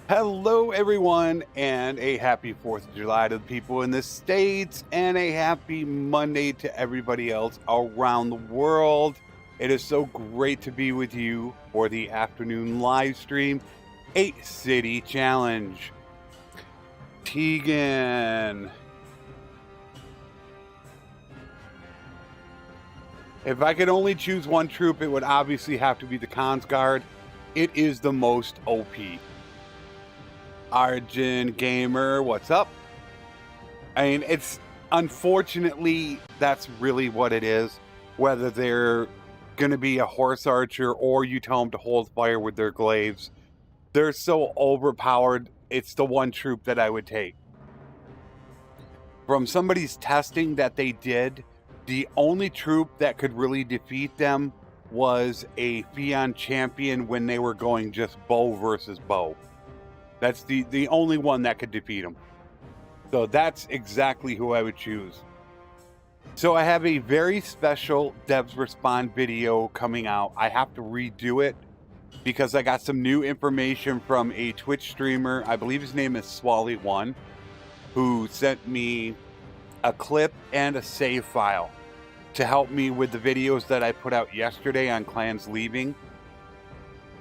Hello, everyone, and a happy 4th of July to the people in the States, and a happy Monday to everybody else around the world. It is so great to be with you for the afternoon live stream 8 City Challenge. Tegan. If I could only choose one troop, it would obviously have to be the Khans Guard. It is the most OP. Arjun Gamer, what's up? I mean, it's unfortunately that's really what it is. Whether they're going to be a horse archer or you tell them to hold fire with their glaives, they're so overpowered. It's the one troop that I would take. From somebody's testing that they did, the only troop that could really defeat them was a Fion champion when they were going just bow versus bow. That's the only one that could defeat him. So that's exactly who I would choose. So I have a very special Devs Respond video coming out. I have to redo it because I got some new information from a Twitch streamer. I believe his name is Swally1, who sent me a clip and a save file to help me with the videos that I put out yesterday on clans leaving.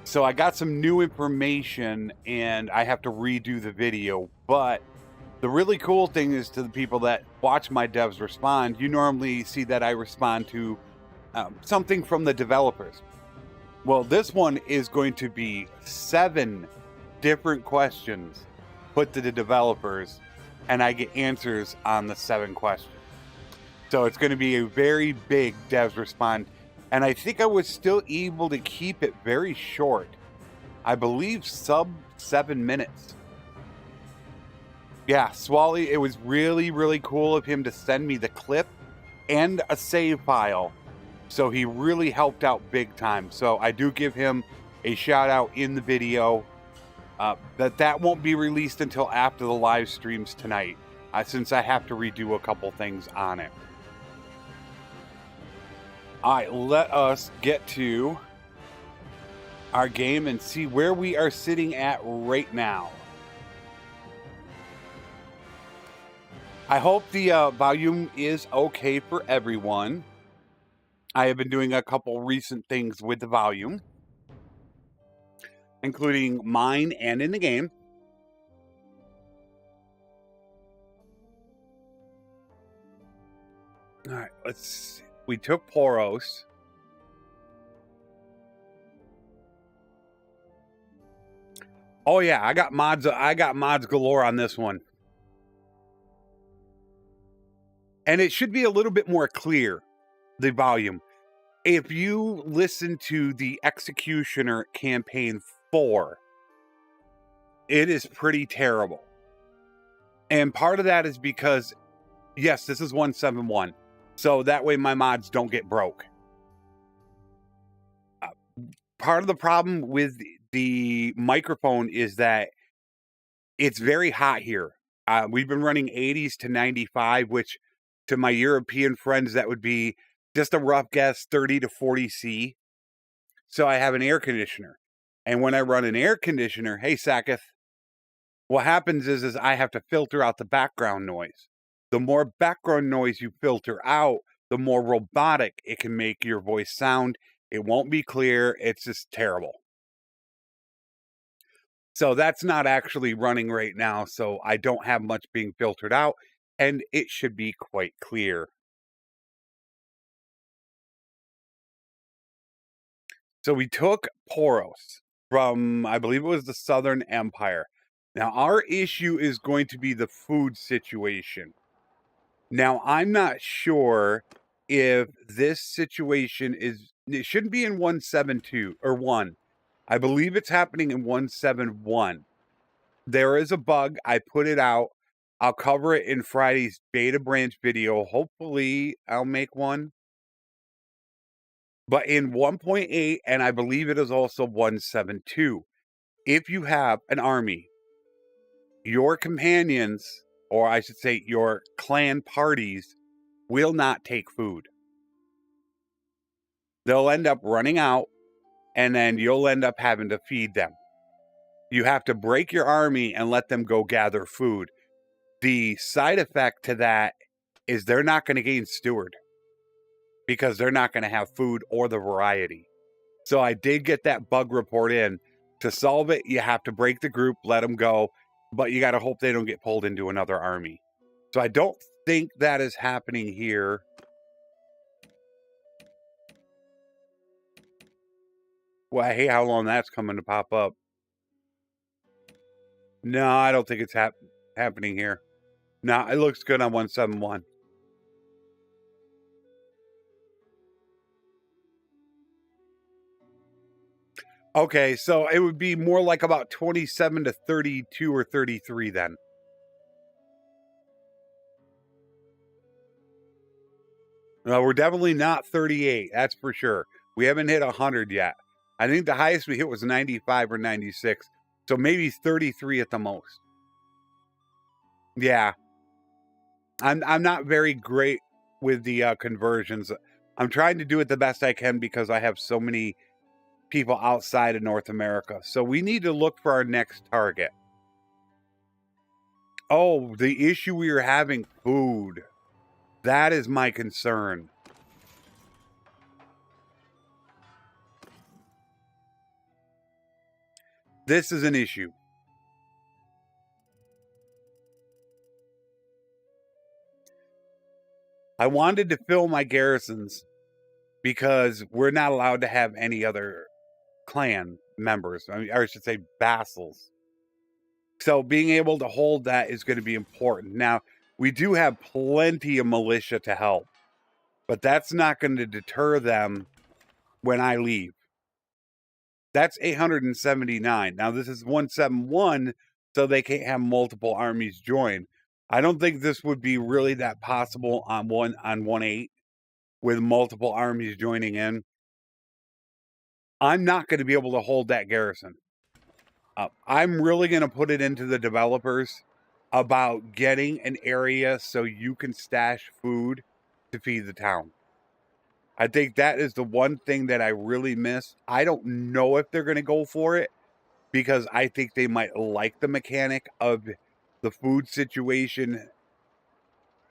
So I got some new information and I have to redo the video. But the really cool thing is, to the people that watch my Devs Respond, you normally see that I respond to something from the developers. Well, this one is going to be 7 different questions put to the developers, and I get answers on the 7 questions. So it's going to be a very big Devs Respond. And I think I was still able to keep it very short. I believe sub 7 minutes. Yeah, Swally, it was really, really cool of him to send me the clip and a save file. So he really helped out big time. So I do give him a shout out in the video. That won't be released until after the live streams tonight, since I have to redo a couple things on it. All right, let us get to our game and see where we are sitting at right now. I hope the volume is okay for everyone. I have been doing a couple recent things with the volume, including mine and in the game. All right, let's see. We took Poros. Oh yeah, I got mods galore on this one. And it should be a little bit more clear, the volume. If you listen to the Executioner campaign 4, it is pretty terrible. And part of that is because, yes, this is 171. So that way my mods don't get broke. Part of the problem with the microphone is that it's very hot here. We've been running 80s to 95, which to my European friends, that would be just a rough guess, 30 to 40 C. So I have an air conditioner. And when I run an air conditioner, hey, Saketh, what happens is I have to filter out the background noise. The more background noise you filter out, the more robotic it can make your voice sound. It won't be clear. It's just terrible. So that's not actually running right now. So I don't have much being filtered out, and it should be quite clear. So we took Poros from, I believe it was the Southern Empire. Now our issue is going to be the food situation. Now I'm not sure if this situation is, it shouldn't be in 172 or 1. I believe it's happening in 171. There is a bug. I put it out. I'll cover it in Friday's beta branch video. Hopefully I'll make one. But in 1.8, and I believe it is also 172, if you have an army, your companions, or I should say your clan parties, will not take food. They'll end up running out, and then you'll end up having to feed them. You have to break your army and let them go gather food. The side effect to that is they're not going to gain steward because they're not going to have food or the variety. So I did get that bug report in. To solve it, you have to break the group, let them go, but you got to hope they don't get pulled into another army. So I don't think that is happening here. Well, I hate how long that's coming to pop up. No, I don't think it's happening here. No, it looks good on 171. Okay, so it would be more like about 27 to 32 or 33 then. No, we're definitely not 38, that's for sure. We haven't hit 100 yet. I think the highest we hit was 95 or 96. So maybe 33 at the most. Yeah. I'm not very great with the conversions. I'm trying to do it the best I can because I have so many people outside of North America. So we need to look for our next target. Oh, the issue we are having, food. That is my concern. This is an issue. I wanted to fill my garrisons because we're not allowed to have any other clan members. I mean, or I should say vassals. So being able to hold that is going to be important. Now, we do have plenty of militia to help, but that's not going to deter them when I leave. That's 879. Now, this is 171, so they can't have multiple armies join. I don't think this would be really that possible on 1-8 with multiple armies joining in. I'm not going to be able to hold that garrison. I'm really going to put it into the developers about getting an area so you can stash food to feed the town. I think that is the one thing that I really missed. I don't know if they're going to go for it because I think they might like the mechanic of the food situation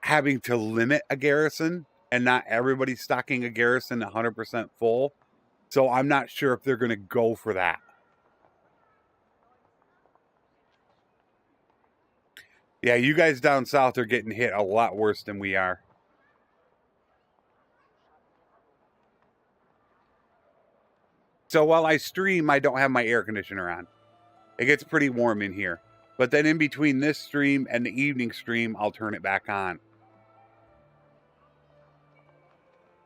having to limit a garrison and not everybody stocking a garrison 100% full. So I'm not sure if they're going to go for that. Yeah, you guys down south are getting hit a lot worse than we are. So while I stream, I don't have my air conditioner on. It gets pretty warm in here. But then in between this stream and the evening stream, I'll turn it back on.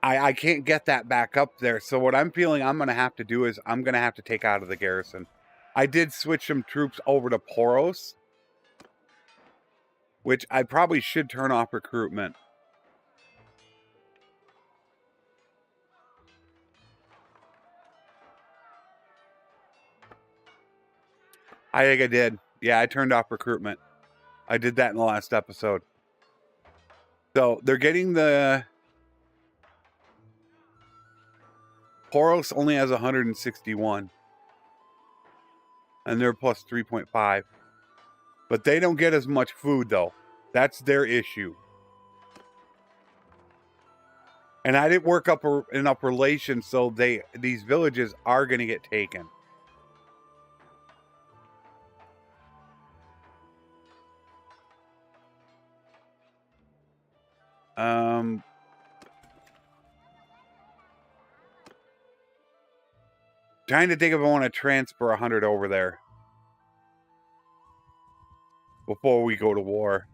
I can't get that back up there. So what I'm feeling I'm going to have to do is I'm going to have to take out of the garrison. I did switch some troops over to Poros, which I probably should turn off recruitment. I think I did. Yeah, I turned off recruitment. I did that in the last episode. So they're getting the... Poros only has 161. And they're plus 3.5. But they don't get as much food, though. That's their issue. And I didn't work up enough relations, so these villages are going to get taken. Trying to think if I want to transfer 100 over there before we go to war.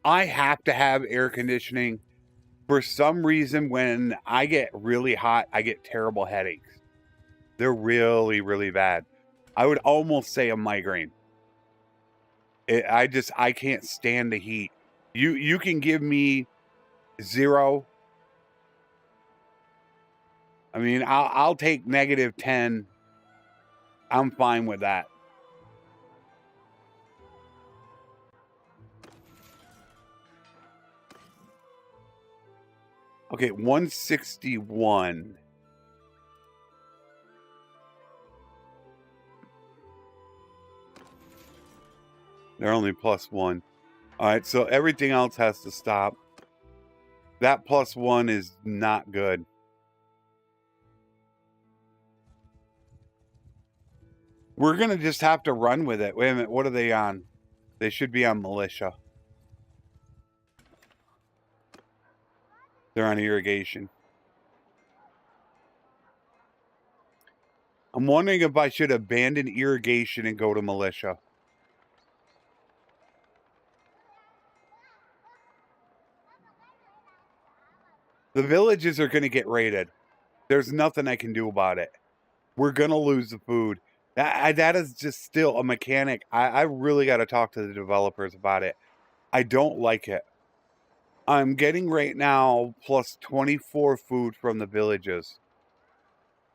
I have to have air conditioning. For some reason, when I get really hot, I get terrible headaches. They're really, really bad. I would almost say a migraine. I can't stand the heat. You can give me 0. I mean, I'll take -10. I'm fine with that. Okay, 161. They're only +1. All right, so everything else has to stop. That +1 is not good. We're going to just have to run with it. Wait a minute, what are they on? They should be on militia. They're on irrigation. I'm wondering if I should abandon irrigation and go to militia. The villages are going to get raided. There's nothing I can do about it. We're going to lose the food. That is just still a mechanic. I really got to talk to the developers about it. I don't like it. I'm getting right now +24 food from the villages.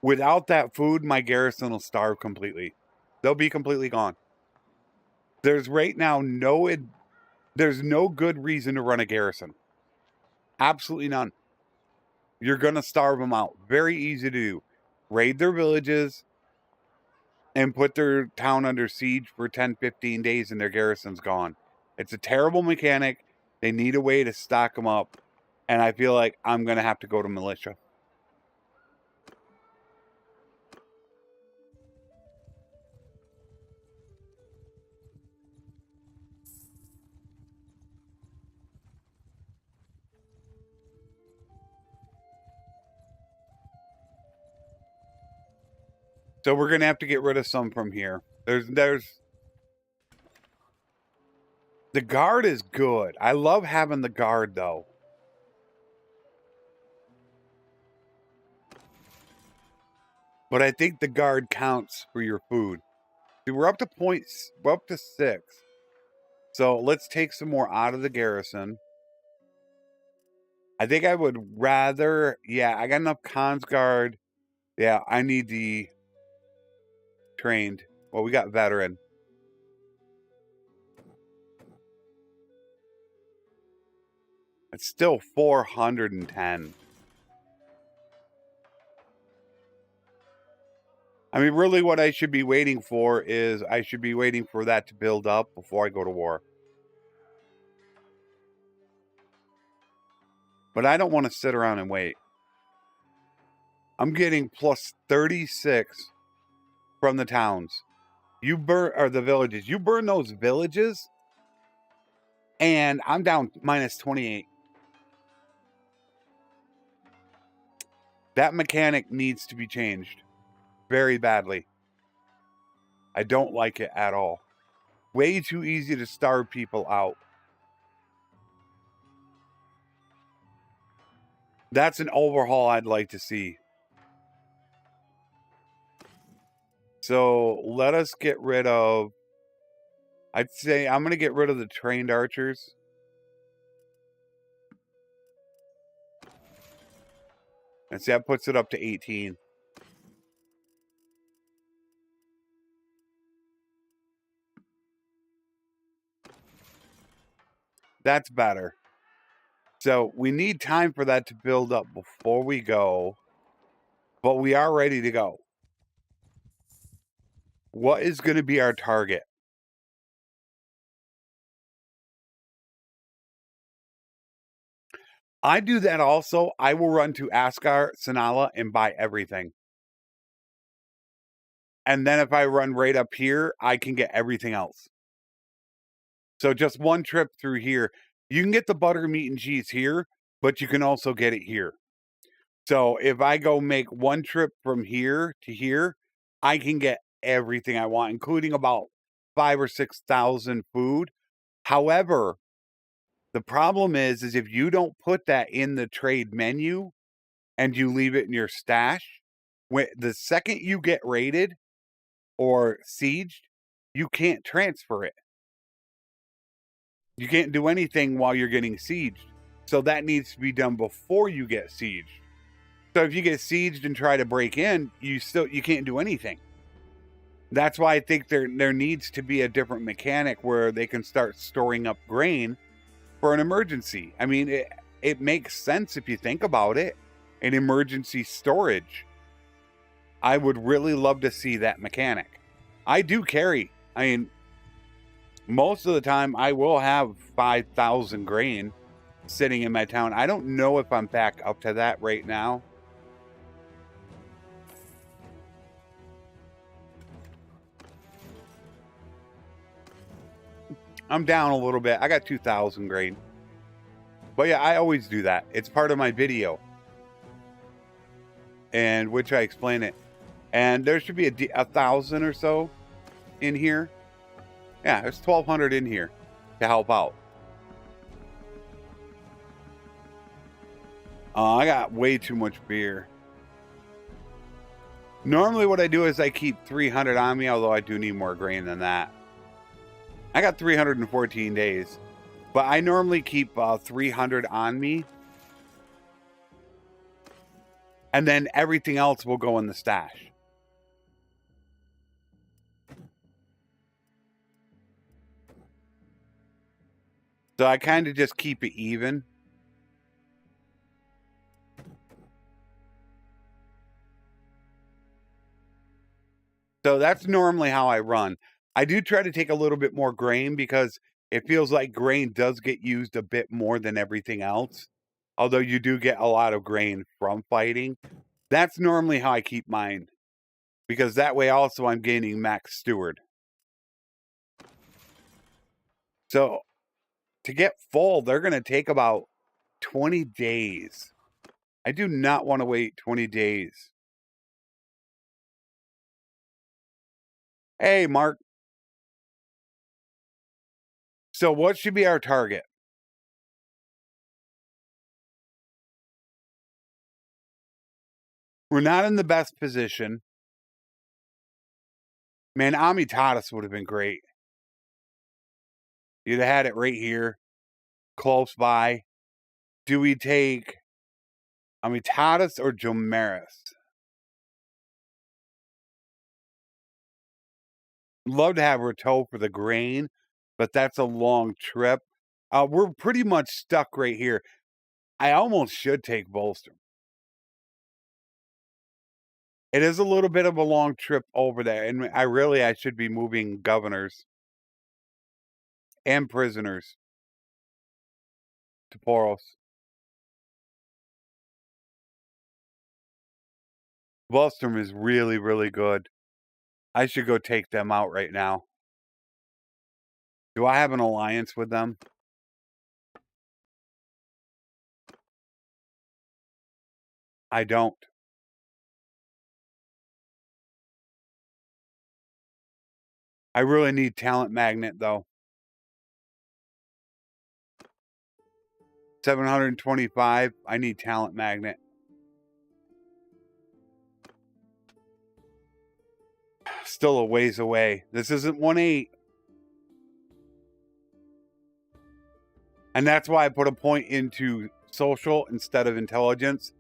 Without that food, my garrison will starve completely. They'll be completely gone. There's right now there's no good reason to run a garrison. Absolutely none. You're going to starve them out. Very easy to do. Raid their villages and put their town under siege for 10, 15 days and their garrison's gone. It's a terrible mechanic. They need a way to stock them up. And I feel like I'm going to have to go to militia. So we're going to have to get rid of some from here. The guard is good. I love having the guard, though. But I think the guard counts for your food. See, we're up to points. We're up to 6. So let's take some more out of the garrison. I think I would rather... Yeah, I got enough cons guard. Yeah, I need the trained. Well, we got veteran. It's still 410. I mean, really what I should be waiting for is I should be waiting for that to build up before I go to war. But I don't want to sit around and wait. I'm getting +36 from the towns. You burn, or the villages. You burn those villages, and I'm down -28. That mechanic needs to be changed very badly. I don't like it at all. Way too easy to starve people out. That's an overhaul I'd like to see. So let us get rid of... I'd say I'm going to get rid of the trained archers. And see, that puts it up to 18. That's better. So we need time for that to build up before we go. But we are ready to go. What is going to be our target? I do that also. I will run to Askar, Sanala, and buy everything. And then if I run right up here, I can get everything else. So just one trip through here. You can get the butter, meat, and cheese here, but you can also get it here. So if I go make one trip from here to here, I can get everything I want, including about 5,000 or 6,000 food. However, the problem is if you don't put that in the trade menu and you leave it in your stash, the second you get raided or sieged, you can't transfer it. You can't do anything while you're getting sieged. So that needs to be done before you get sieged. So if you get sieged and try to break in, you can't do anything. That's why I think there needs to be a different mechanic where they can start storing up grain for an emergency. I mean, it makes sense if you think about it. An emergency storage. I would really love to see that mechanic. I do carry. I mean, most of the time I will have 5,000 grain sitting in my town. I don't know if I'm back up to that right now. I'm down a little bit. I got 2,000 grain. But yeah, I always do that. It's part of my video. And which I explain it. And there should be 1,000 or so in here. Yeah, there's 1,200 in here to help out. I got way too much beer. Normally what I do is I keep 300 on me, although I do need more grain than that. I got 314 days, but I normally keep 300 on me. And then everything else will go in the stash. So I kind of just keep it even. So that's normally how I run. I do try to take a little bit more grain because it feels like grain does get used a bit more than everything else. Although you do get a lot of grain from fighting. That's normally how I keep mine. Because that way also I'm gaining max steward. So to get full, they're going to take about 20 days. I do not want to wait 20 days. Hey, Mark. So what should be our target? We're not in the best position. Man, Amitatis would have been great. You'd have had it right here, close by. Do we take Amitatis or Jomeris? Love to have Rateau for the grain, but that's a long trip. We're pretty much stuck right here. I almost should take Bolster. It is a little bit of a long trip over there, and I should be moving governors and prisoners to Poros. Bolstrom is really, really good. I should go take them out right now. Do I have an alliance with them? I don't. I really need Talent Magnet, though. 725. I need Talent Magnet. Still a ways away. This isn't 1-8. And that's why I put a point into social instead of intelligence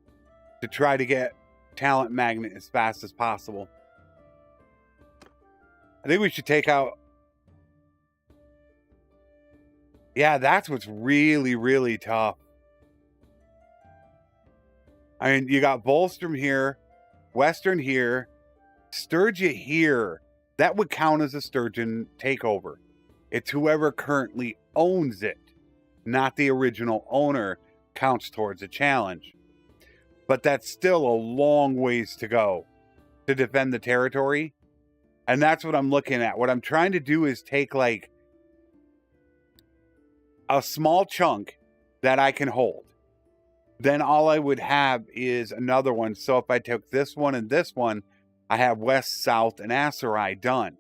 to try to get Talent Magnet as fast as possible. I think we should take out... Yeah, that's what's really, really tough. I mean, you got Bolstrom here, Western here, Sturgia here. That would count as a Sturgeon takeover. It's whoever currently owns it, not the original owner, counts towards a challenge. But that's still a long ways to go to defend the territory. And that's what I'm looking at. What I'm trying to do is take like a small chunk that I can hold. Then all I would have is another one. So if I took this one and this one, I have West, South, and Aserai done.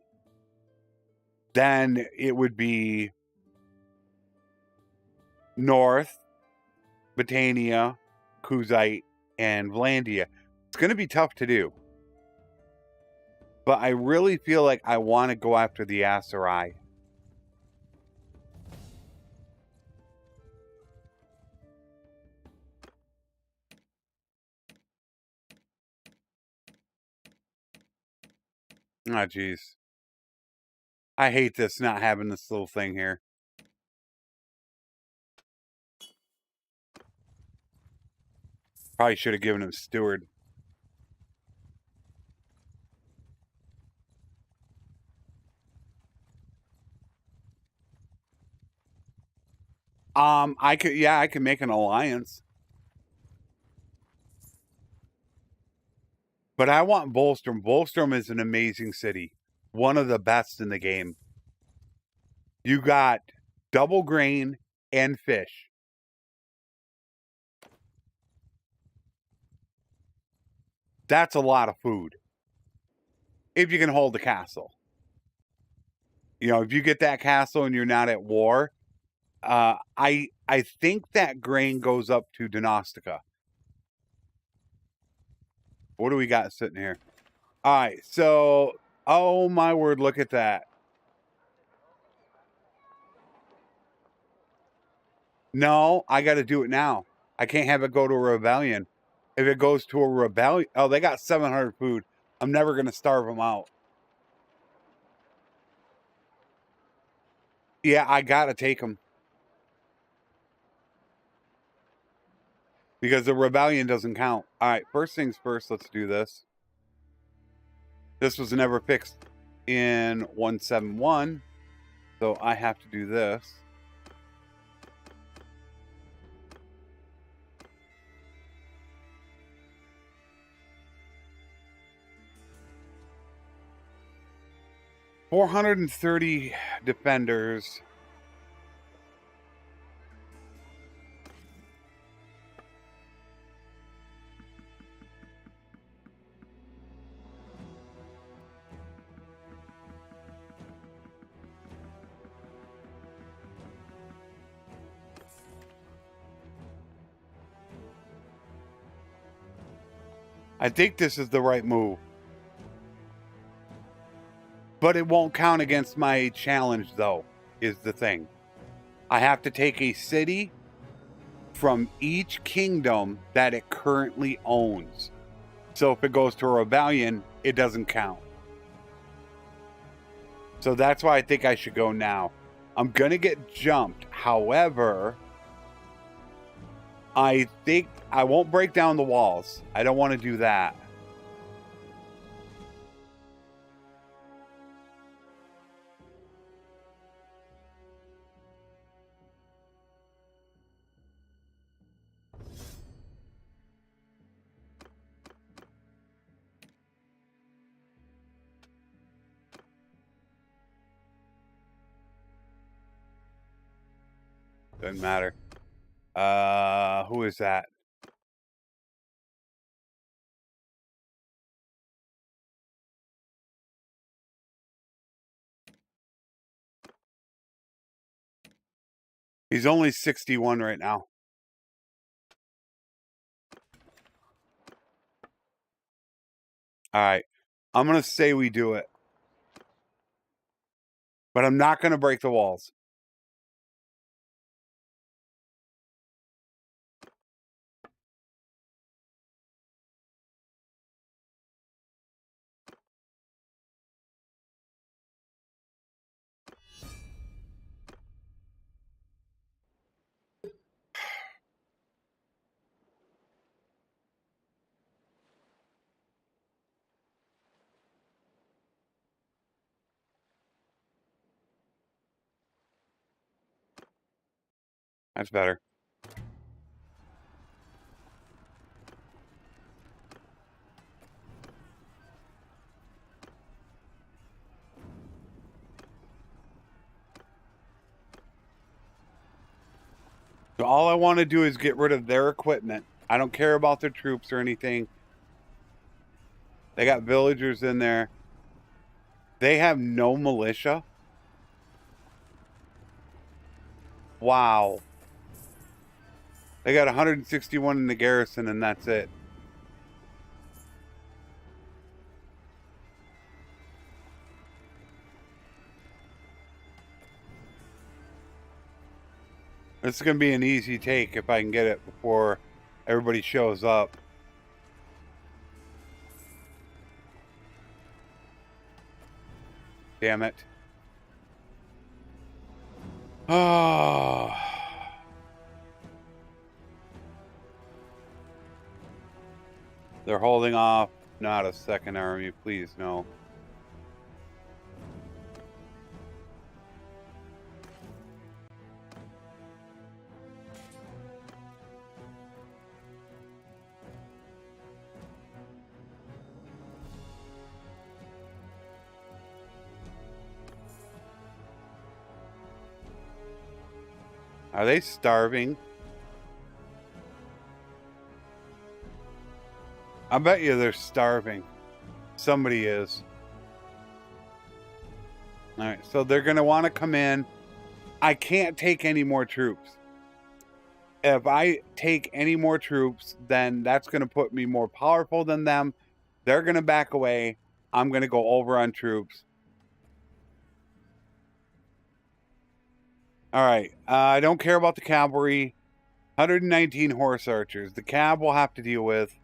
Then it would be North, Britannia, Kuzite, and Vlandia. It's going to be tough to do. But I really feel like I want to go after the Aserai. Oh, jeez. I hate this, not having this little thing here. Probably should have given him steward. I could make an alliance. But I want Bolstrom. Bolstrom is an amazing city. One of the best in the game. You got double grain and fish. That's a lot of food. If you can hold the castle. You know, if you get that castle and you're not at war, I think that grain goes up to Donostica. What do we got sitting here? All right, so, oh my word, look at that. No, I got to do it now. I can't have it go to a rebellion. If it goes to a rebellion, oh, they got 700 food. I'm never going to starve them out. Yeah, I got to take them. Because the rebellion doesn't count. All right, first things first, let's do this. This was never fixed in 171, so I have to do this. $430 defenders. I think this is the right move. But it won't count against my challenge, though, is the thing. I have to take a city from each kingdom that it currently owns. So if it goes to a rebellion, it doesn't count. So that's why I think I should go now. I'm going to get jumped. However, I think I won't break down the walls. I don't want to do that. Doesn't matter. Who is that? He's only 61 right now. All right. I'm going to say we do it. But I'm not going to break the walls. That's better. So all I want to do is get rid of their equipment. I don't care about their troops or anything. They got villagers in there. They have no militia. Wow. They got 161 in the garrison, and that's it. This is going to be an easy take if I can get it before everybody shows up. Damn it. Oh. They're holding off. Not a second army, please, no. Are they starving? I bet you they're starving. Somebody is. All right, so they're going to want to come in. I can't take any more troops. If I take any more troops, then that's going to put me more powerful than them. They're going to back away. I'm going to go over on troops. All right. I don't care about the cavalry. 119 horse archers. The cab we'll have to deal with.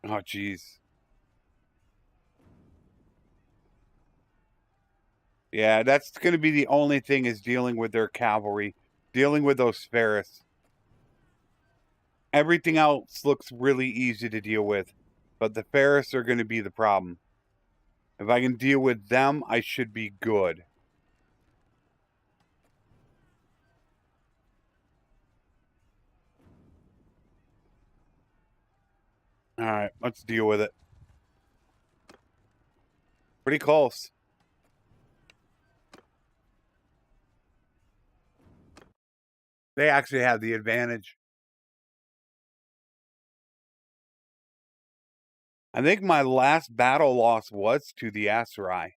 Oh, geez. Yeah, that's going to be the only thing is dealing with their cavalry. Dealing with those Ferris. Everything else looks really easy to deal with. But the Ferris are going to be the problem. If I can deal with them, I should be good. All right, let's deal with it. Pretty close. They actually have the advantage. I think my last battle loss was to the Aserai.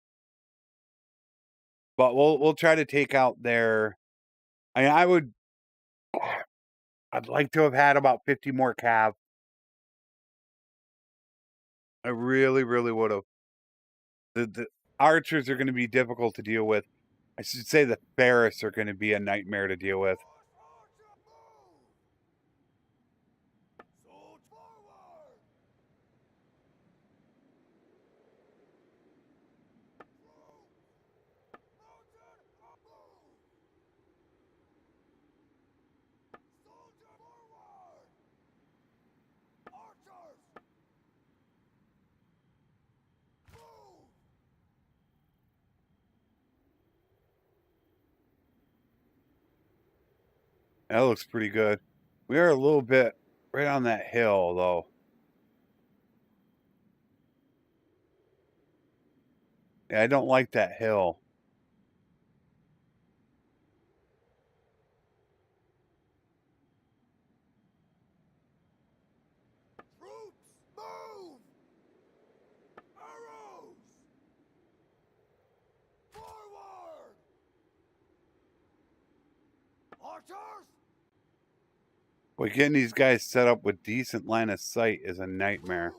But we'll try to take out their... I'd like to have had about 50 more cav. I really, really would have. The archers are going to be difficult to deal with. I should say the Ferris are going to be a nightmare to deal with. That looks pretty good. We are a little bit right on that hill, though. Yeah, I don't like that hill. Troops, move! Arrows! Forward! Archers! But getting these guys set up with decent line of sight is a nightmare.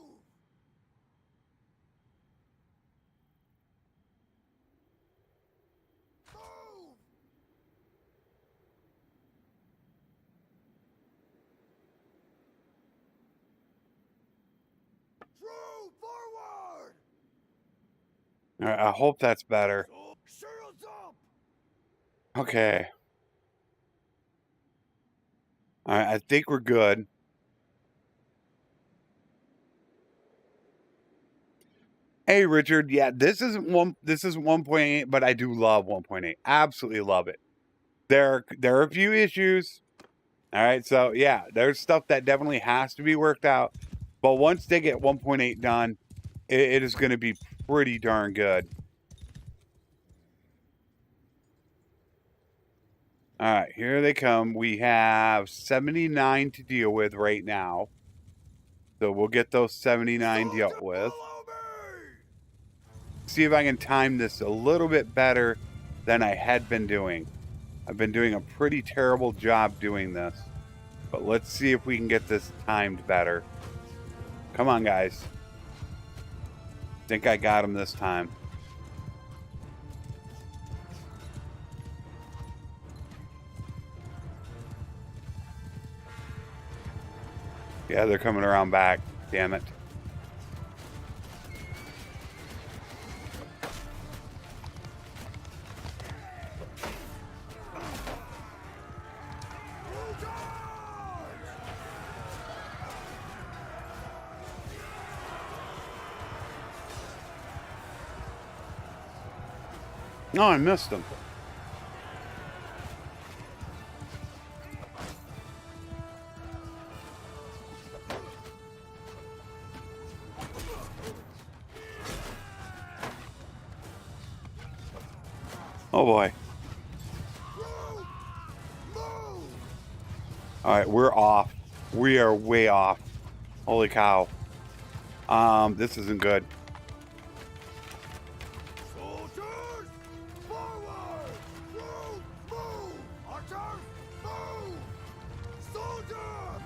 Move! True, forward! All right, I hope that's better. Shields up! Okay. All right, I think we're good. Hey, Richard. Yeah, this isn't 1.8, but I do love 1.8. Absolutely love it. There are a few issues. All right, so yeah, there's stuff that definitely has to be worked out. But once they get 1.8 done, it is going to be pretty darn good. All right, here they come. We have 79 to deal with right now. So we'll get those 79 dealt with. See if I can time this a little bit better than I had been doing. I've been doing a pretty terrible job doing this. But let's see if we can get this timed better. Come on, guys. I think I got him this time. Yeah, they're coming around back. Damn it. No, I missed him. Oh boy. Alright, we're off. We are way off. Holy cow. This isn't good. Soldiers, forward! Move, move! Archers, move! Soldier,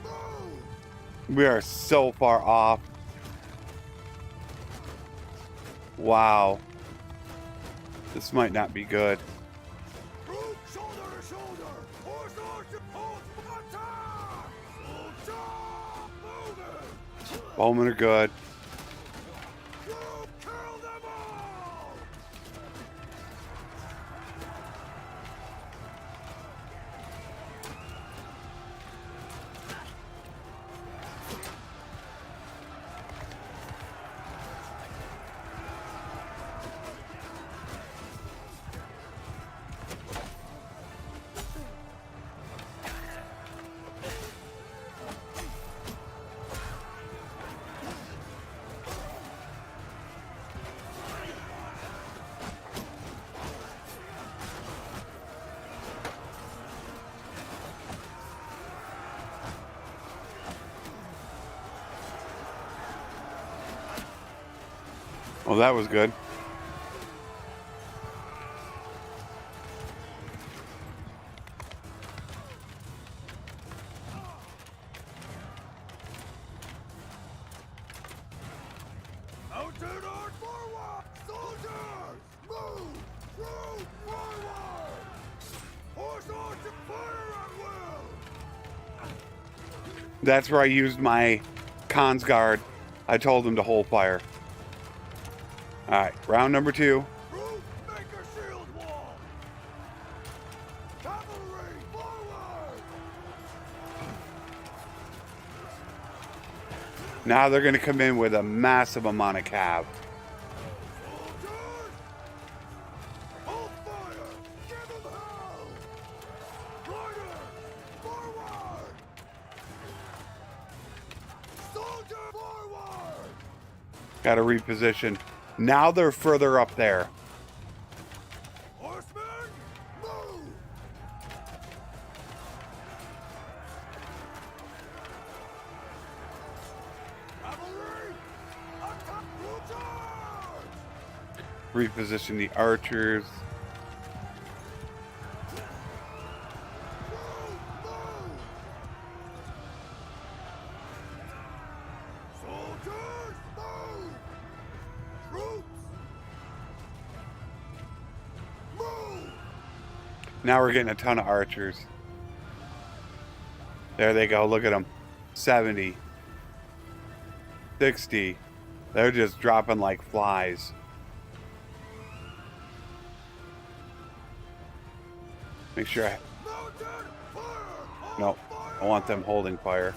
move! We are so far off. Wow. This might not be good. Group shoulder to shoulder! Horse archer, horse attack! Soldier, moving! Bowmen are good. Group, kill them all! Well, that was good. Mounted on forward! Soldiers, move! Group, forward! Horse archer, fire at will! That's where I used my Khan's guard. I told him to hold fire. Alright, round number 2. Group, make a shield wall! Cavalry, forward! Now they're going to come in with a massive amount of cav. Soldiers! Hold fire! Give them hell! Riders, forward! Soldier, forward! Got to reposition. Now they're further up there. Horsemen, move! Cavalry, attack! Charge! Reposition the archers. Soldiers, move! Troops, move! Now we're getting a ton of archers. There they go. Look at them. 70. 60. They're just dropping like flies. Make sure I... Mounted fire! No, I want them holding fire.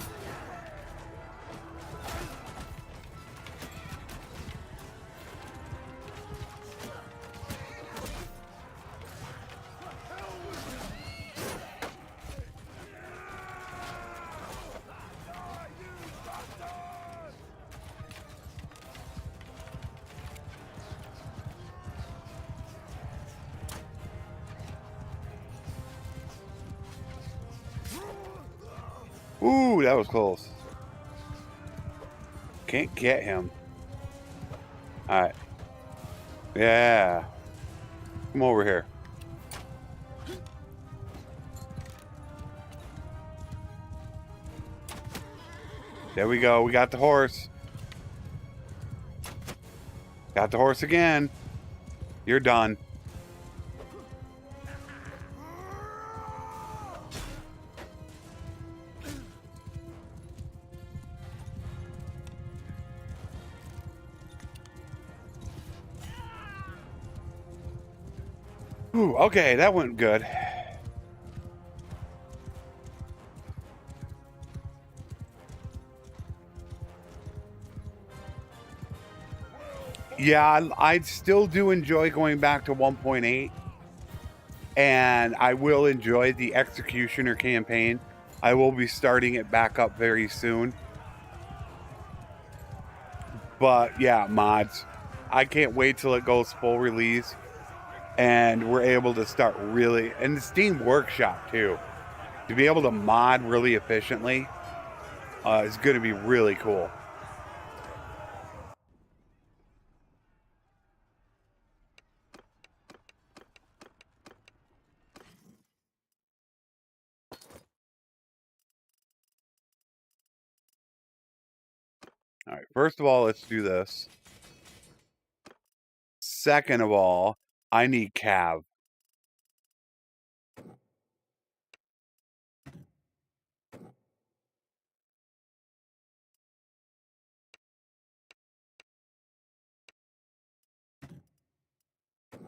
Ooh, that was close. Can't get him. Alright. Yeah. Come over here. There we go. We got the horse. Got the horse again. You're done. Ooh, okay, that went good. Yeah, I still do enjoy going back to 1.8. and I will enjoy the Executioner campaign. I will be starting it back up very soon. But yeah, mods. I can't wait till it goes full release and we're able to start really, and the Steam Workshop too, to be able to mod really efficiently is going to be really cool. All right, first of all, let's do this. Second of all, I need Cav.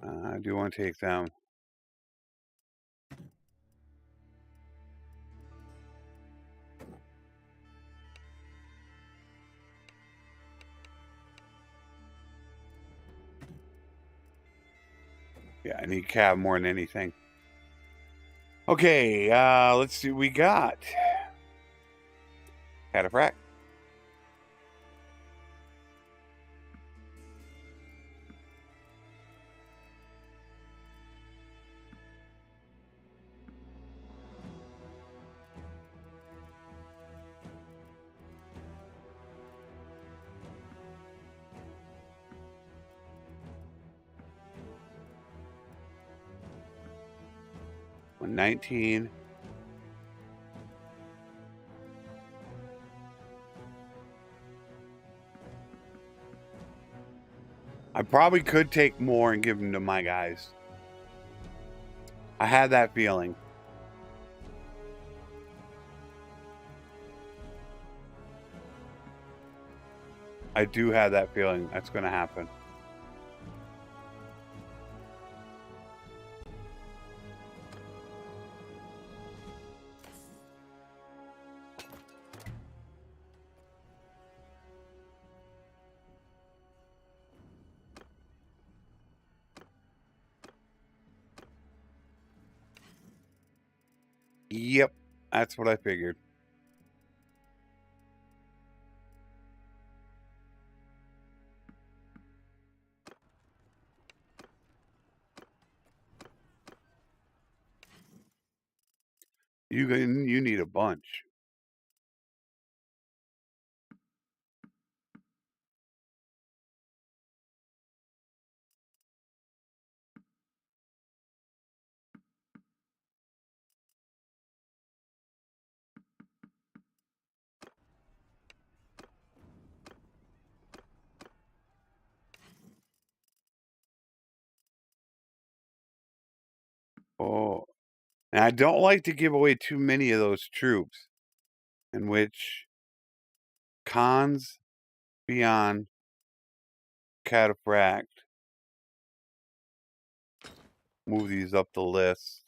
I do want to take them. Yeah, I need Cav more than anything. Okay, let's see what we got. Cataphract. $19. I probably could take more and give them to my guys. I had that feeling. I do have that feeling that's going to happen. Yep, that's what I figured. You need a bunch. Oh, and I don't like to give away too many of those troops, in which cons beyond Cataphract. Move these up the list.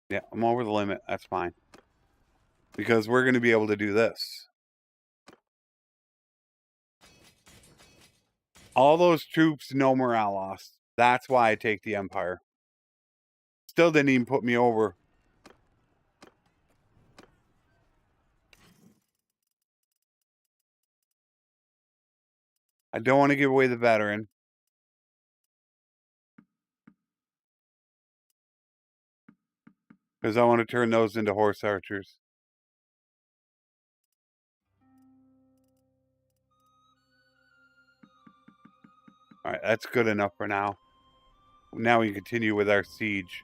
Yeah, I'm over the limit. That's fine. Because we're going to be able to do this. All those troops, no morale lost. That's why I take the Empire. Still didn't even put me over. I don't want to give away the veteran. Because I want to turn those into horse archers. All right, that's good enough for now. Now we can continue with our siege.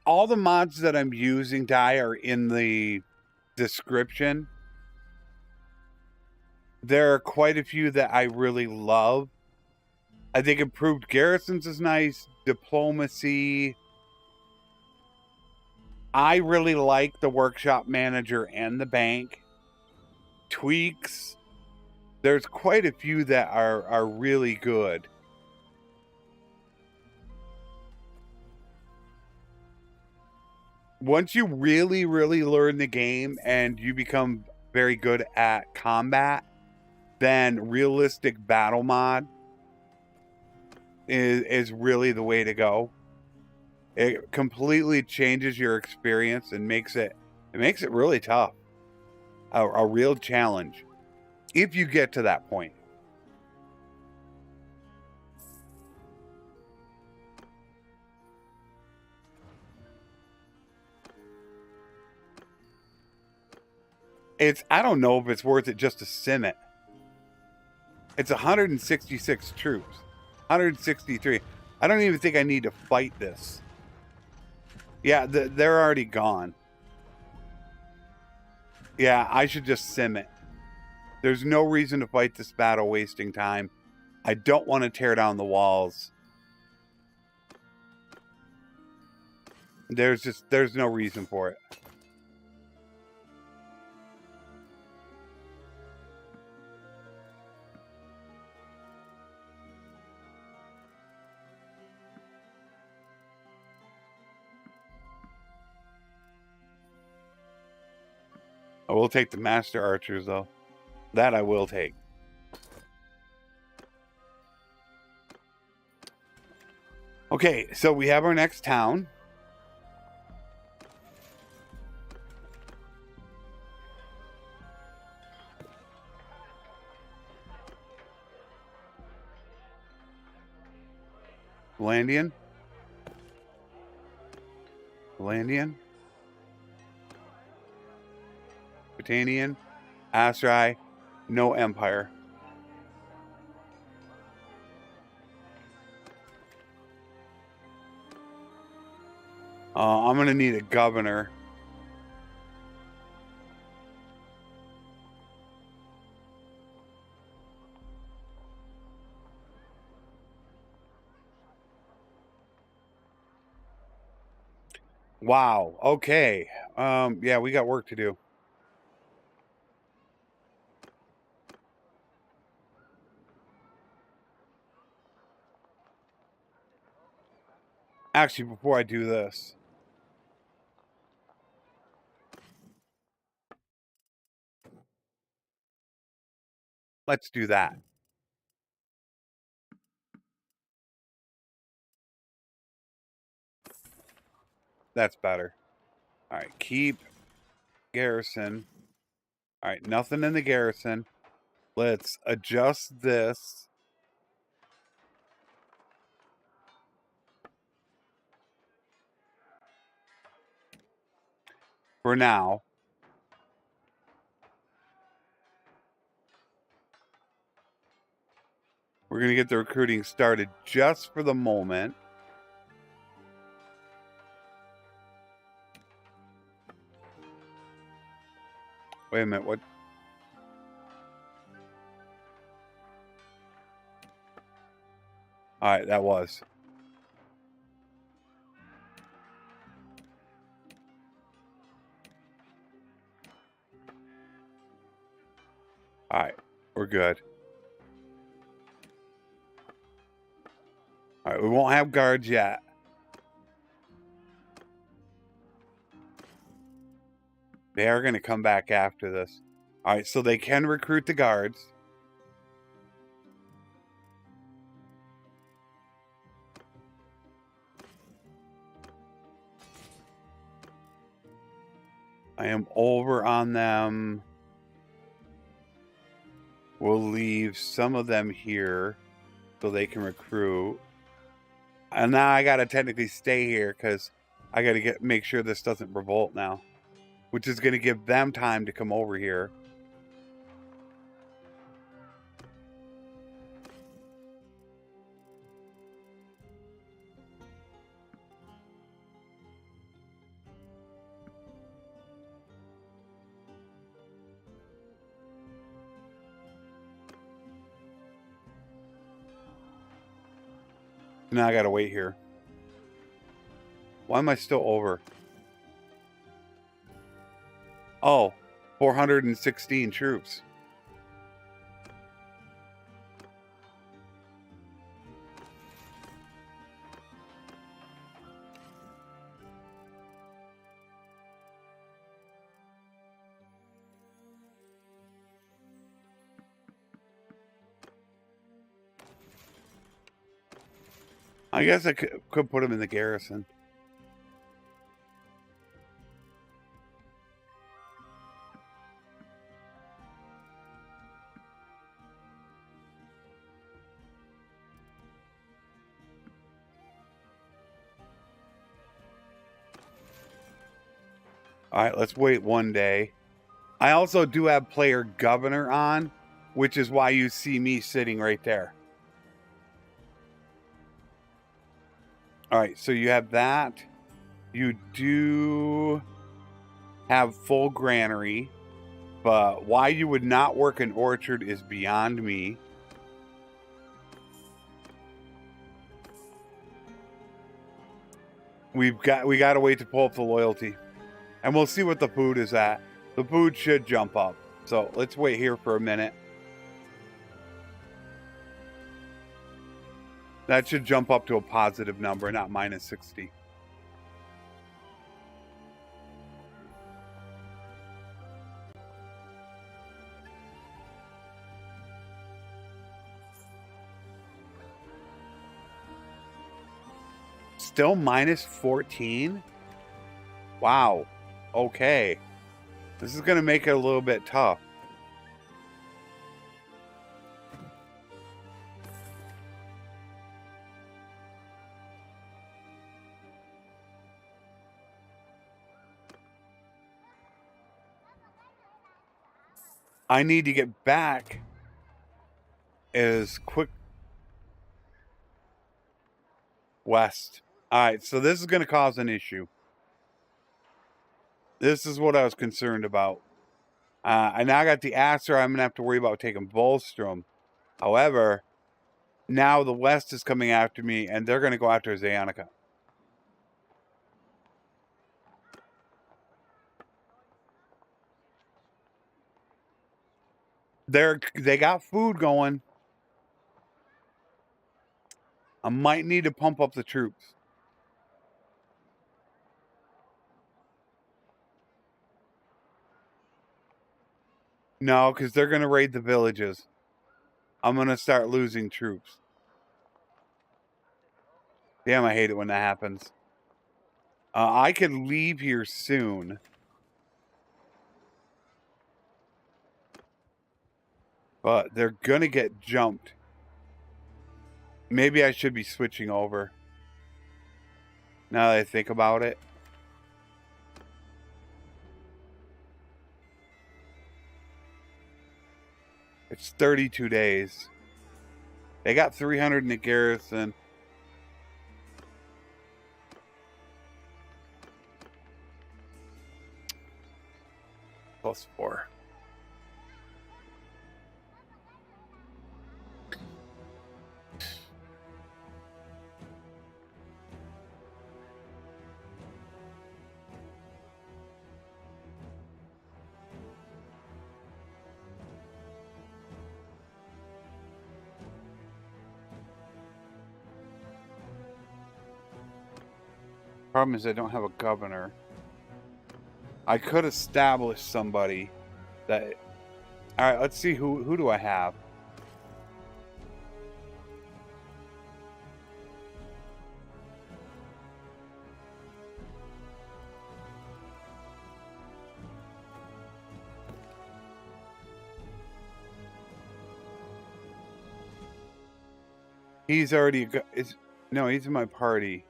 All the mods that I'm using, Di, are in the description. There are quite a few that I really love. I think improved garrisons is nice. Diplomacy. I really like the workshop manager and the bank. Tweaks. There's quite a few that are really good. Once you really learn the game and you become very good at combat, then realistic battle mod is really the way to go. It completely changes your experience and makes it really tough. A real challenge if you get to that point. I don't know if it's worth it just to sim it. It's 166 troops. 163. I don't even think I need to fight this. Yeah, they're already gone. Yeah, I should just sim it. There's no reason to fight this battle wasting time. I don't want to tear down the walls. There's no reason for it. I will take the master archers, though. That I will take. Okay, so we have our next town. Landian. Britannian. Asrai. No empire. I'm going to need a governor. Wow. Okay. Yeah, we got work to do. Actually, before I do this, let's do that. That's better. All right, keep garrison. All right, nothing in the garrison. Let's adjust this. For now. We're going to get the recruiting started just for the moment. Wait a minute, what? All right, that was. All right, we're good. All right, we won't have guards yet. They are going to come back after this. All right, so they can recruit the guards. I am over on them. We'll leave some of them here so they can recruit. And now I got to technically stay here because I got to make sure this doesn't revolt now, which is going to give them time to come over here. Now I gotta wait here. Why am I still over? Oh, 416 troops. I guess I could put him in the garrison. All right, let's wait one day. I also do have player governor on, which is why you see me sitting right there. All right, so you have that. You do have full granary, but why you would not work an orchard is beyond me. We got to wait to pull up the loyalty, and we'll see what the food is at. The food should jump up, so let's wait here for a minute. That should jump up to a positive number, not minus 60. Still minus 14? Wow. Okay. This is going to make it a little bit tough. I need to get back as quick west. All right, so this is going to cause an issue. This is what I was concerned about. I now got the Asser. I'm going to have to worry about taking Bolstrom. However, now the west is coming after me, and they're going to go after Zayanica. They got food going. I might need to pump up the troops. No, because they're going to raid the villages. I'm going to start losing troops. Damn, I hate it when that happens. I could leave here soon. But they're going to get jumped. Maybe I should be switching over. Now that I think about it. It's 32 days. They got 300 in the garrison. +4. Problem is I don't have a governor. I could establish somebody that... Alright, let's see who do I have. He's already... No, he's in my party.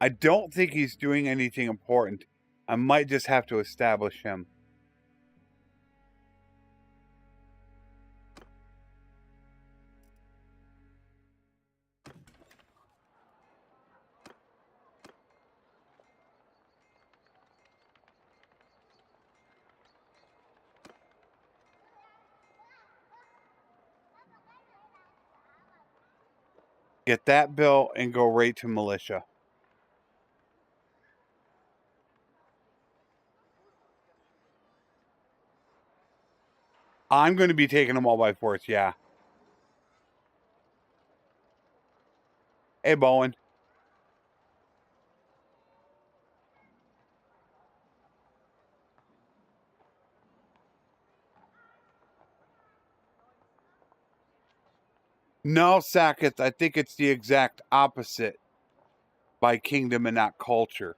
I don't think he's doing anything important. I might just have to establish him. Get that built and go right to militia. I'm going to be taking them all by force, yeah. Hey, Bowen. No, Sackett, I think it's the exact opposite by kingdom and not culture.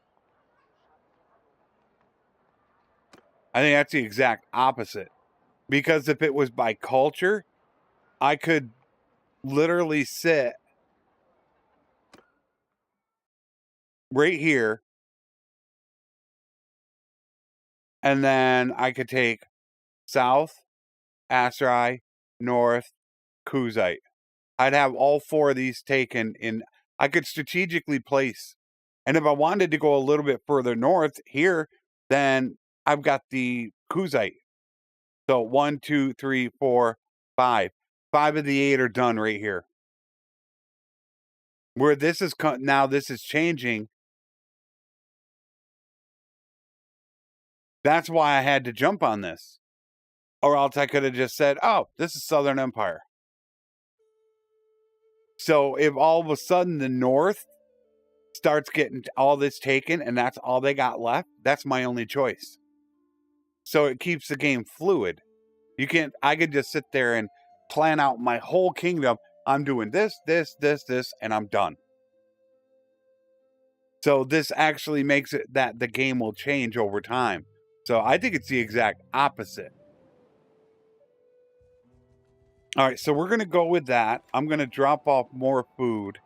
I think that's the exact opposite. Because if it was by culture, I could literally sit right here, and then I could take south, Asrai, north, Kuzite. I'd have all 4 of these taken in. I could strategically place. And if I wanted to go a little bit further north here, then I've got the Kuzite. So 1, 2, 3, 4, 5. 5 of the 8 are done right here. Where this is now, this is changing. That's why I had to jump on this. Or else I could have just said, oh, this is Southern Empire. So if all of a sudden the North starts getting all this taken and that's all they got left, that's my only choice. So it keeps the game fluid. I could just sit there and plan out my whole kingdom. I'm doing this, this, this, this, and I'm done. So this actually makes it that the game will change over time. So I think it's the exact opposite. All right, so we're going to go with that. I'm going to drop off more food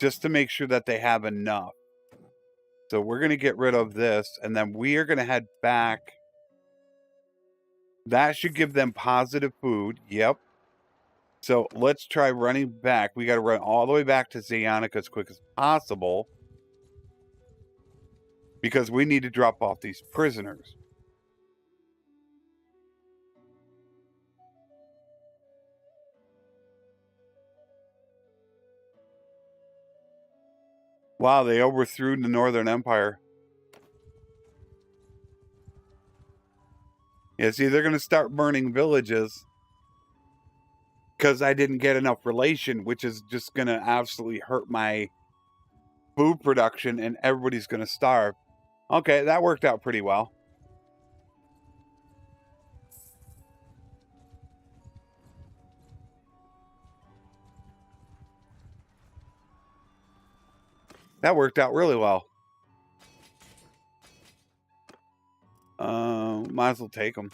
just to make sure that they have enough. So we're going to get rid of this, and then we are going to head back. That should give them positive food. Yep. So let's try running back. We got to run all the way back to Zionica as quick as possible, because we need to drop off these prisoners. Wow, they overthrew the Northern Empire. Yeah, see, they're going to start burning villages because I didn't get enough relation, which is just going to absolutely hurt my food production, and everybody's going to starve. Okay, that worked out pretty well. That worked out really well. Might as well take them.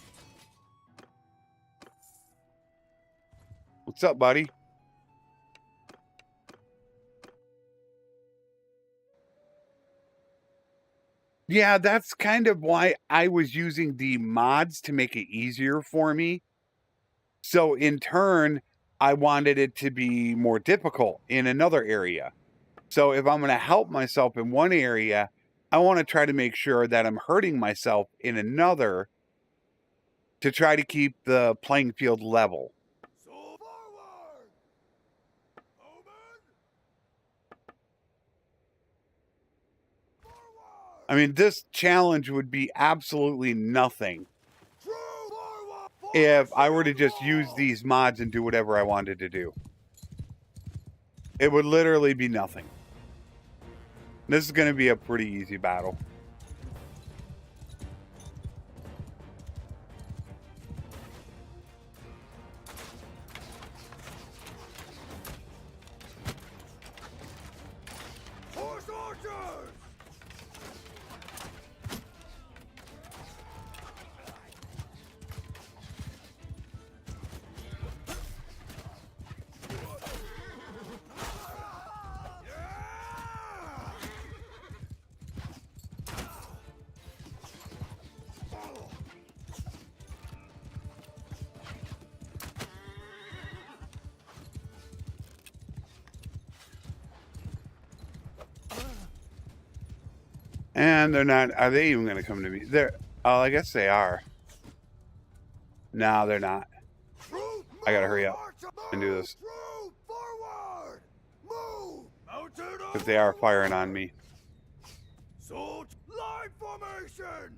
What's up, buddy? Yeah, that's kind of why I was using the mods to make it easier for me. So in turn, I wanted it to be more difficult in another area. So if I'm going to help myself in one area, I want to try to make sure that I'm hurting myself in another to try to keep the playing field level. So forward! Omen! Forward! I mean, this challenge would be absolutely nothing if I were to just use these mods and do whatever I wanted to do. It would literally be nothing. This is going to be a pretty easy battle. Horse archers! And they're not. Are they even going to come to me? They're. Oh, I guess they are. No, they're not. I gotta hurry up and do this. Forward! because they are firing on me. Salt line formation.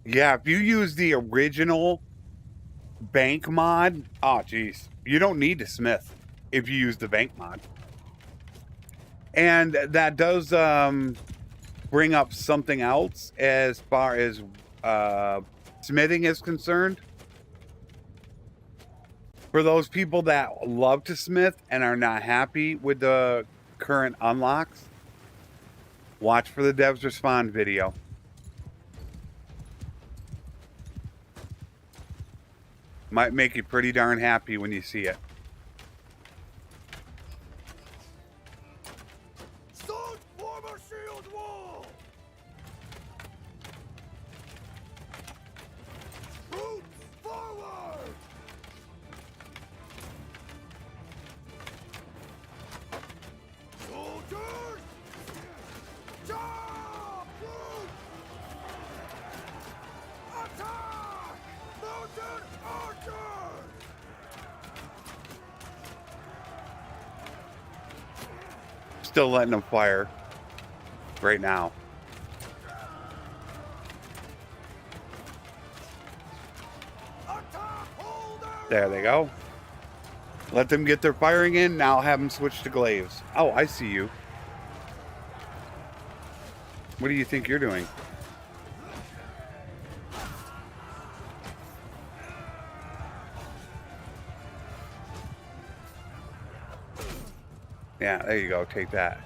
Yeah, if you use the original bank mod, oh geez, you don't need to smith if you use the bank mod. And that does bring up something else as far as smithing is concerned. For those people that love to smith and are not happy with the current unlocks, watch for the devs respond video. Might make you pretty darn happy when you see it. Salt form a shield wall. Troops forward. Soldiers, charge! Attack! Mounted archers! Still letting them fire right now. Attack! Hold area! There they go. Let them get their firing in. Now have them switch to glaives. Oh, I see you. What do you think you're doing? Yeah, there you go. Take that.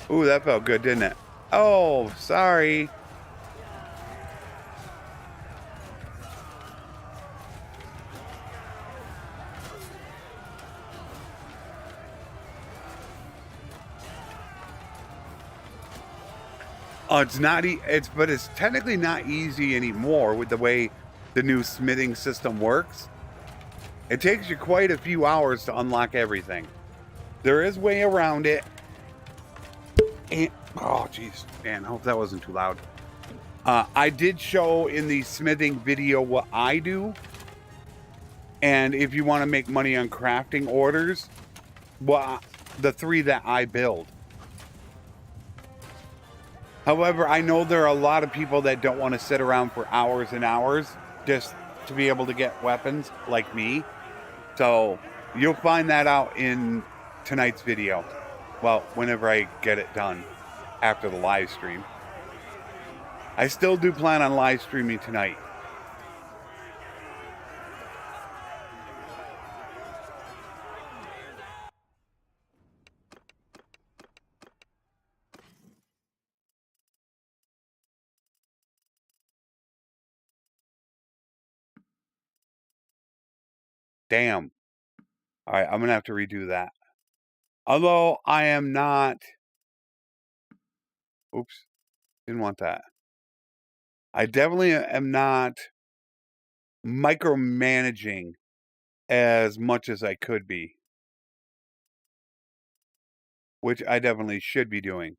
Ooh, that felt good, didn't it? Oh, sorry. It's not. But it's technically not easy anymore with the way the new smithing system works. It takes you quite a few hours to unlock everything. There is a way around it. And, oh, jeez. Man, I hope that wasn't too loud. I did show in the smithing video what I do. And if you want to make money on crafting orders, well, the 3 that I build. However, I know there are a lot of people that don't want to sit around for hours and hours just to be able to get weapons like me. So you'll find that out in tonight's video. Well, whenever I get it done after the live stream. I still do plan on live streaming tonight. Damn. All right, I'm going to have to redo that. Although I am not... Oops. Didn't want that. I definitely am not micromanaging as much as I could be. Which I definitely should be doing.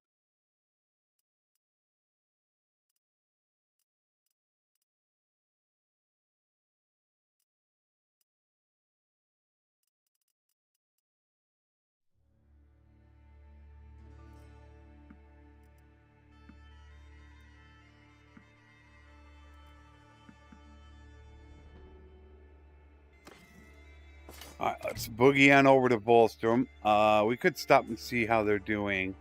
All right, let's boogie on over to Volstrom. We could stop and see how they're doing.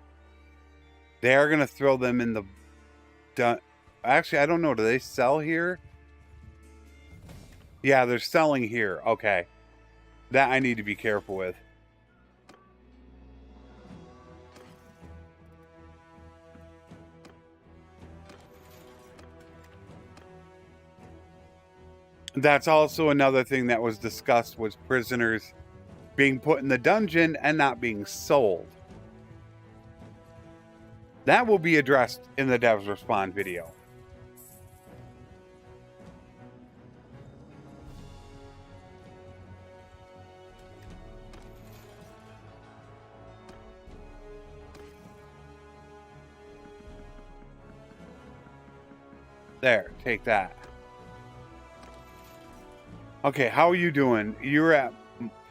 They are going to throw them in the... Actually, I don't know. Do they sell here? Yeah, they're selling here. Okay. That I need to be careful with. That's also another thing that was discussed, was prisoners being put in the dungeon and not being sold. That will be addressed in the devs respond video. There, take that. Okay, how are you doing? You're at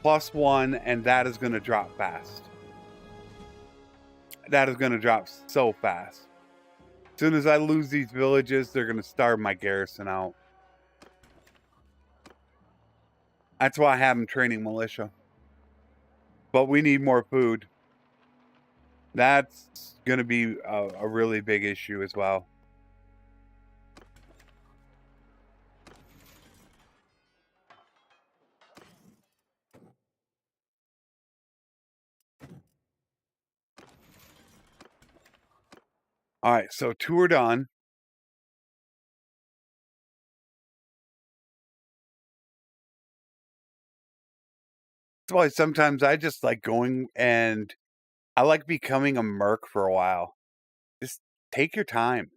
+1, and that is going to drop fast. That is going to drop so fast. As soon as I lose these villages, they're going to starve my garrison out. That's why I have them training militia. But we need more food. That's going to be a really big issue as well. All right, so 2 are done. That's why sometimes I just like going and I like becoming a merc for a while. Just take your time.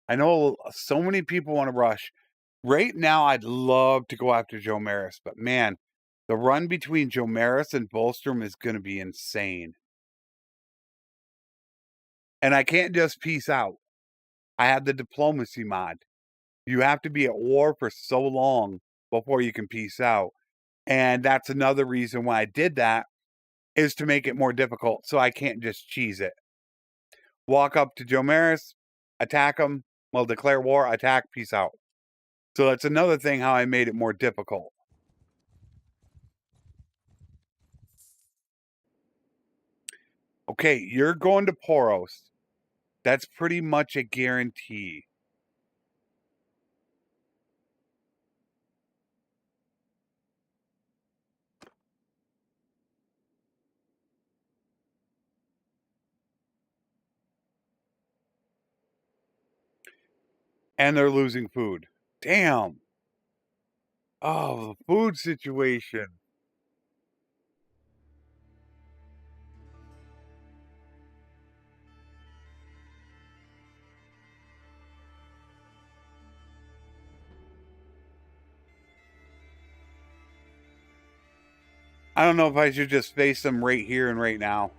I know so many people want to rush. Right now, I'd love to go after Joe Maris, but man, the run between Joe Maris and Bolstrom is going to be insane. And I can't just peace out. I have the diplomacy mod. You have to be at war for so long before you can peace out. And that's another reason why I did that, is to make it more difficult so I can't just cheese it. Walk up to Joe Maris, attack him, well, declare war, attack, peace out. So that's another thing how I made it more difficult. Okay, you're going to Poros. That's pretty much a guarantee. And they're losing food. Damn. Oh, the food situation. I don't know if I should just face them right here and right now.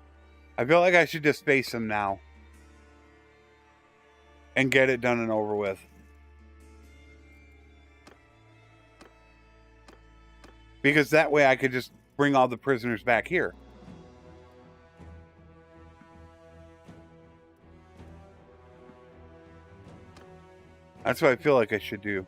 I feel like I should just face them now. And get it done and over with. Because that way I could just bring all the prisoners back here. That's what I feel like I should do.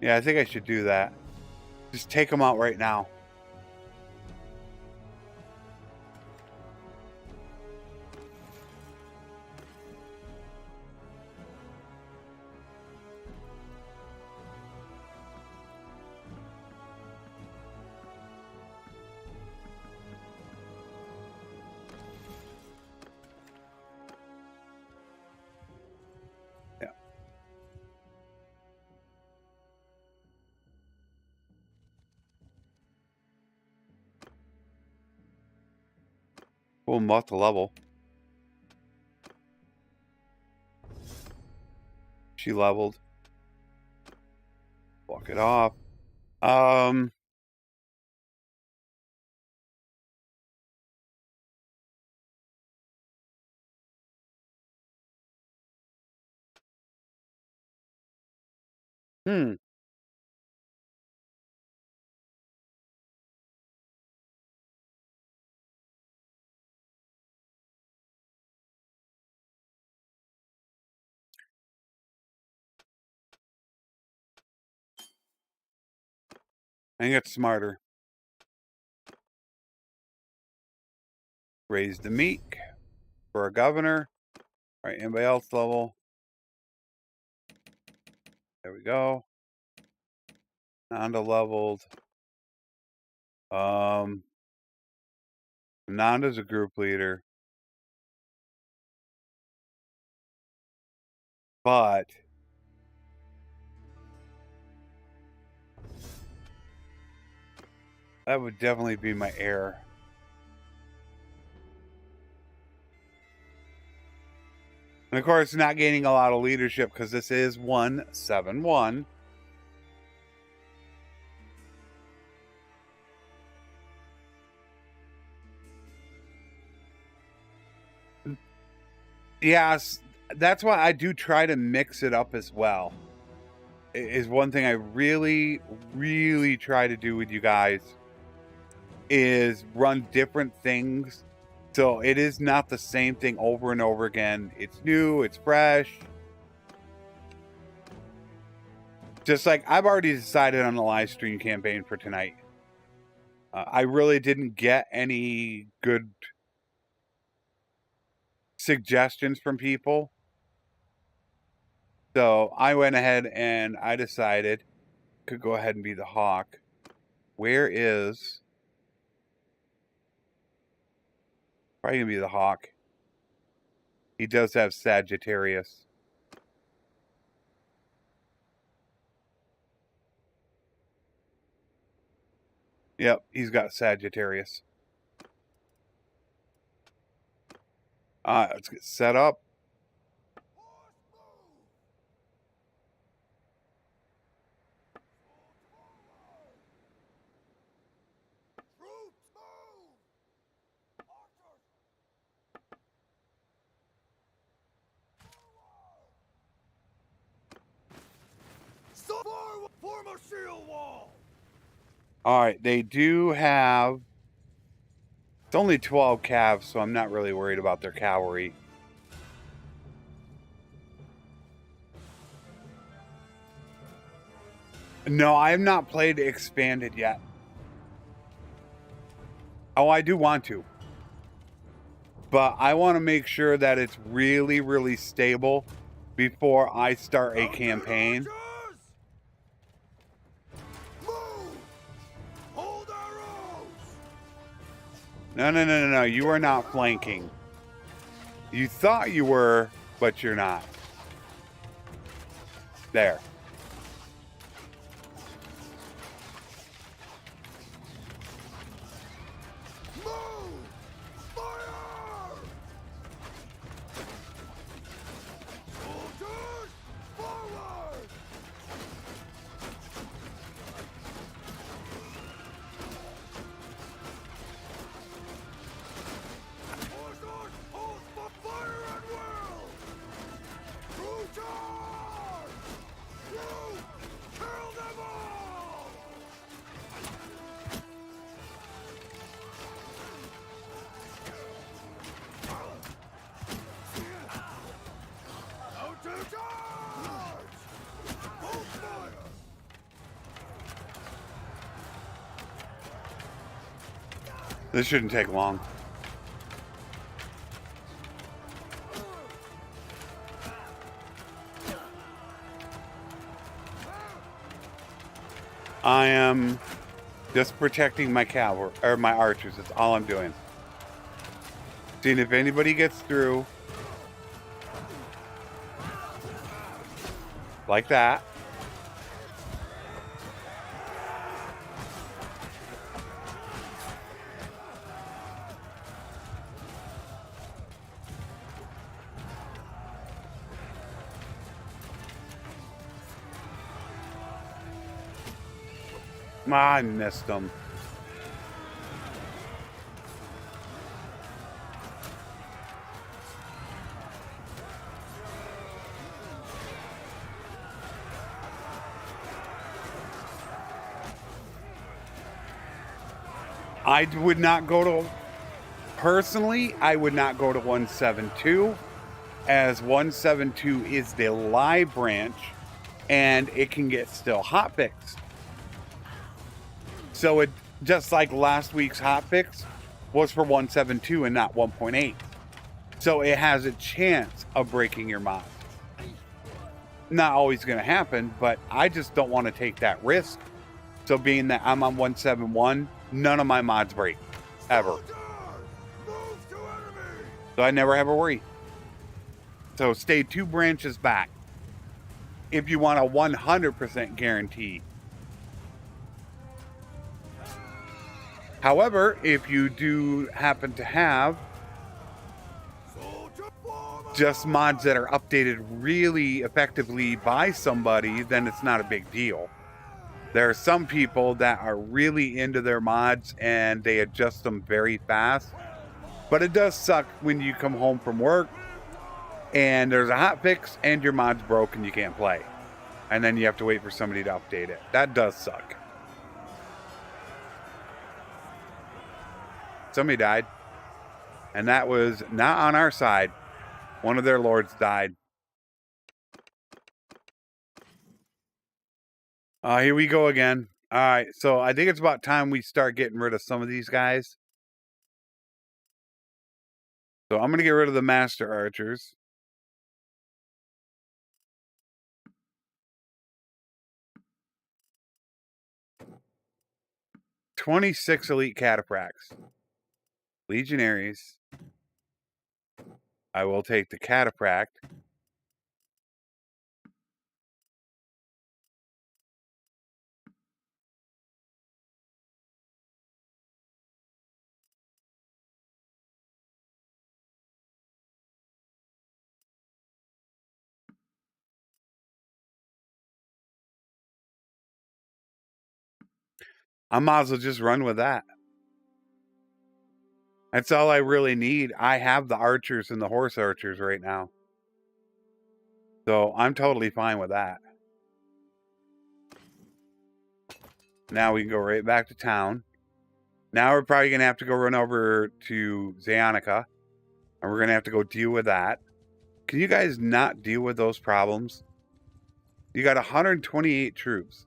Yeah, I think I should do that. Just take them out right now. Yeah. We'll move to level. She leveled. Walk it off. Hmm. I think it's smarter. Raise the meek for a governor. All right, anybody else level? There we go. Nanda leveled. Nanda's a group leader. But that would definitely be my heir. And of course, not gaining a lot of leadership because this is 171. Yes, that's why I do try to mix it up as well. Is one thing I really, really try to do with you guys is run different things. So it is not the same thing over and over again. It's new, it's fresh. Just like I've already decided on the live stream campaign for tonight. I really didn't get any good suggestions from people. So I went ahead and I decided could go ahead and be the Hawk. Where is... Probably gonna be the Hawk. He does have Sagittarius. Yep, he's got Sagittarius. Let's get set up. Form a shield wall. All right, they do have... It's only 12 calves, so I'm not really worried about their cavalry. No, I have not played Expanded yet. Oh, I do want to. But I want to make sure that it's really, really stable before I start a campaign. No. You are not flanking. You thought you were, but you're not. There. This shouldn't take long. I am just protecting my cavalry, or my archers. That's all I'm doing. Seeing if anybody gets through. Like that. I missed them. I would not go to... Personally, I would not go to 172, as 172 is the live branch, and it can get still hotfixed. So it, just like last week's hotfix was for 172 and not 1.8. So it has a chance of breaking your mod. Not always going to happen, but I just don't want to take that risk. So being that I'm on 171, none of my mods break. Ever. So I never have a worry. So stay 2 branches back if you want a 100% guarantee. However, if you do happen to have... Soldier, form just mods that are updated really effectively by somebody, then it's not a big deal. There are some people that are really into their mods and they adjust them very fast. But it does suck when you come home from work and there's a hot fix and your mod's broke and you can't play. And then you have to wait for somebody to update it. That does suck. Somebody died. And that was not on our side. One of their lords died. Here we go again. All right, so I think it's about time we start getting rid of some of these guys. So I'm going to get rid of the master archers. "26 elite cataphracts. Legionaries. I will take the cataphract. I might as well just run with that. That's all I really need. I have the archers and the horse archers right now. So I'm totally fine with that. Now we can go right back to town. Now we're probably going to have to go run over to Zionica. And we're going to have to go deal with that. Can you guys not deal with those problems? You got 128 troops.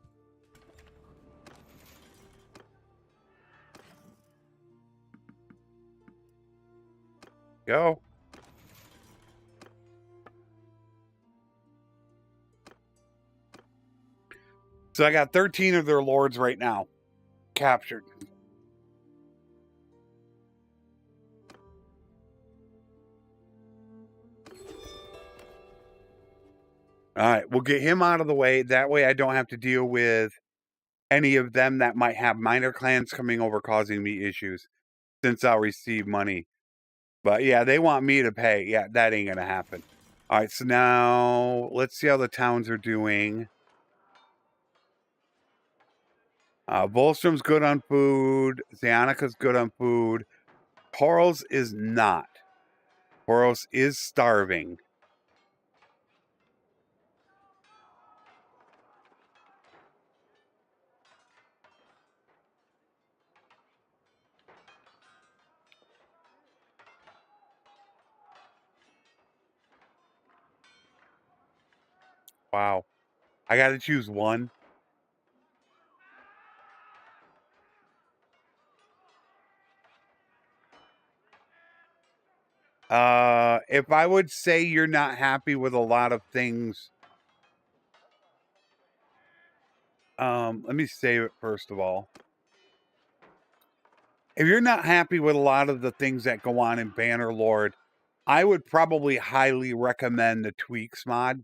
Go. So I got 13 of their lords right now captured. All right, we'll get him out of the way. That way I don't have to deal with any of them that might have minor clans coming over causing me issues, since I'll receive money. But yeah, they want me to pay. Yeah, that ain't going to happen. All right, so now let's see how the towns are doing. Volstrom's good on food. Zionica's good on food. Poros is not. Poros is starving. Wow. I got to choose one. If I would say you're not happy with a lot of things, let me save it first of all. If you're not happy with a lot of the things that go on in Bannerlord, I would probably highly recommend the Tweaks mod.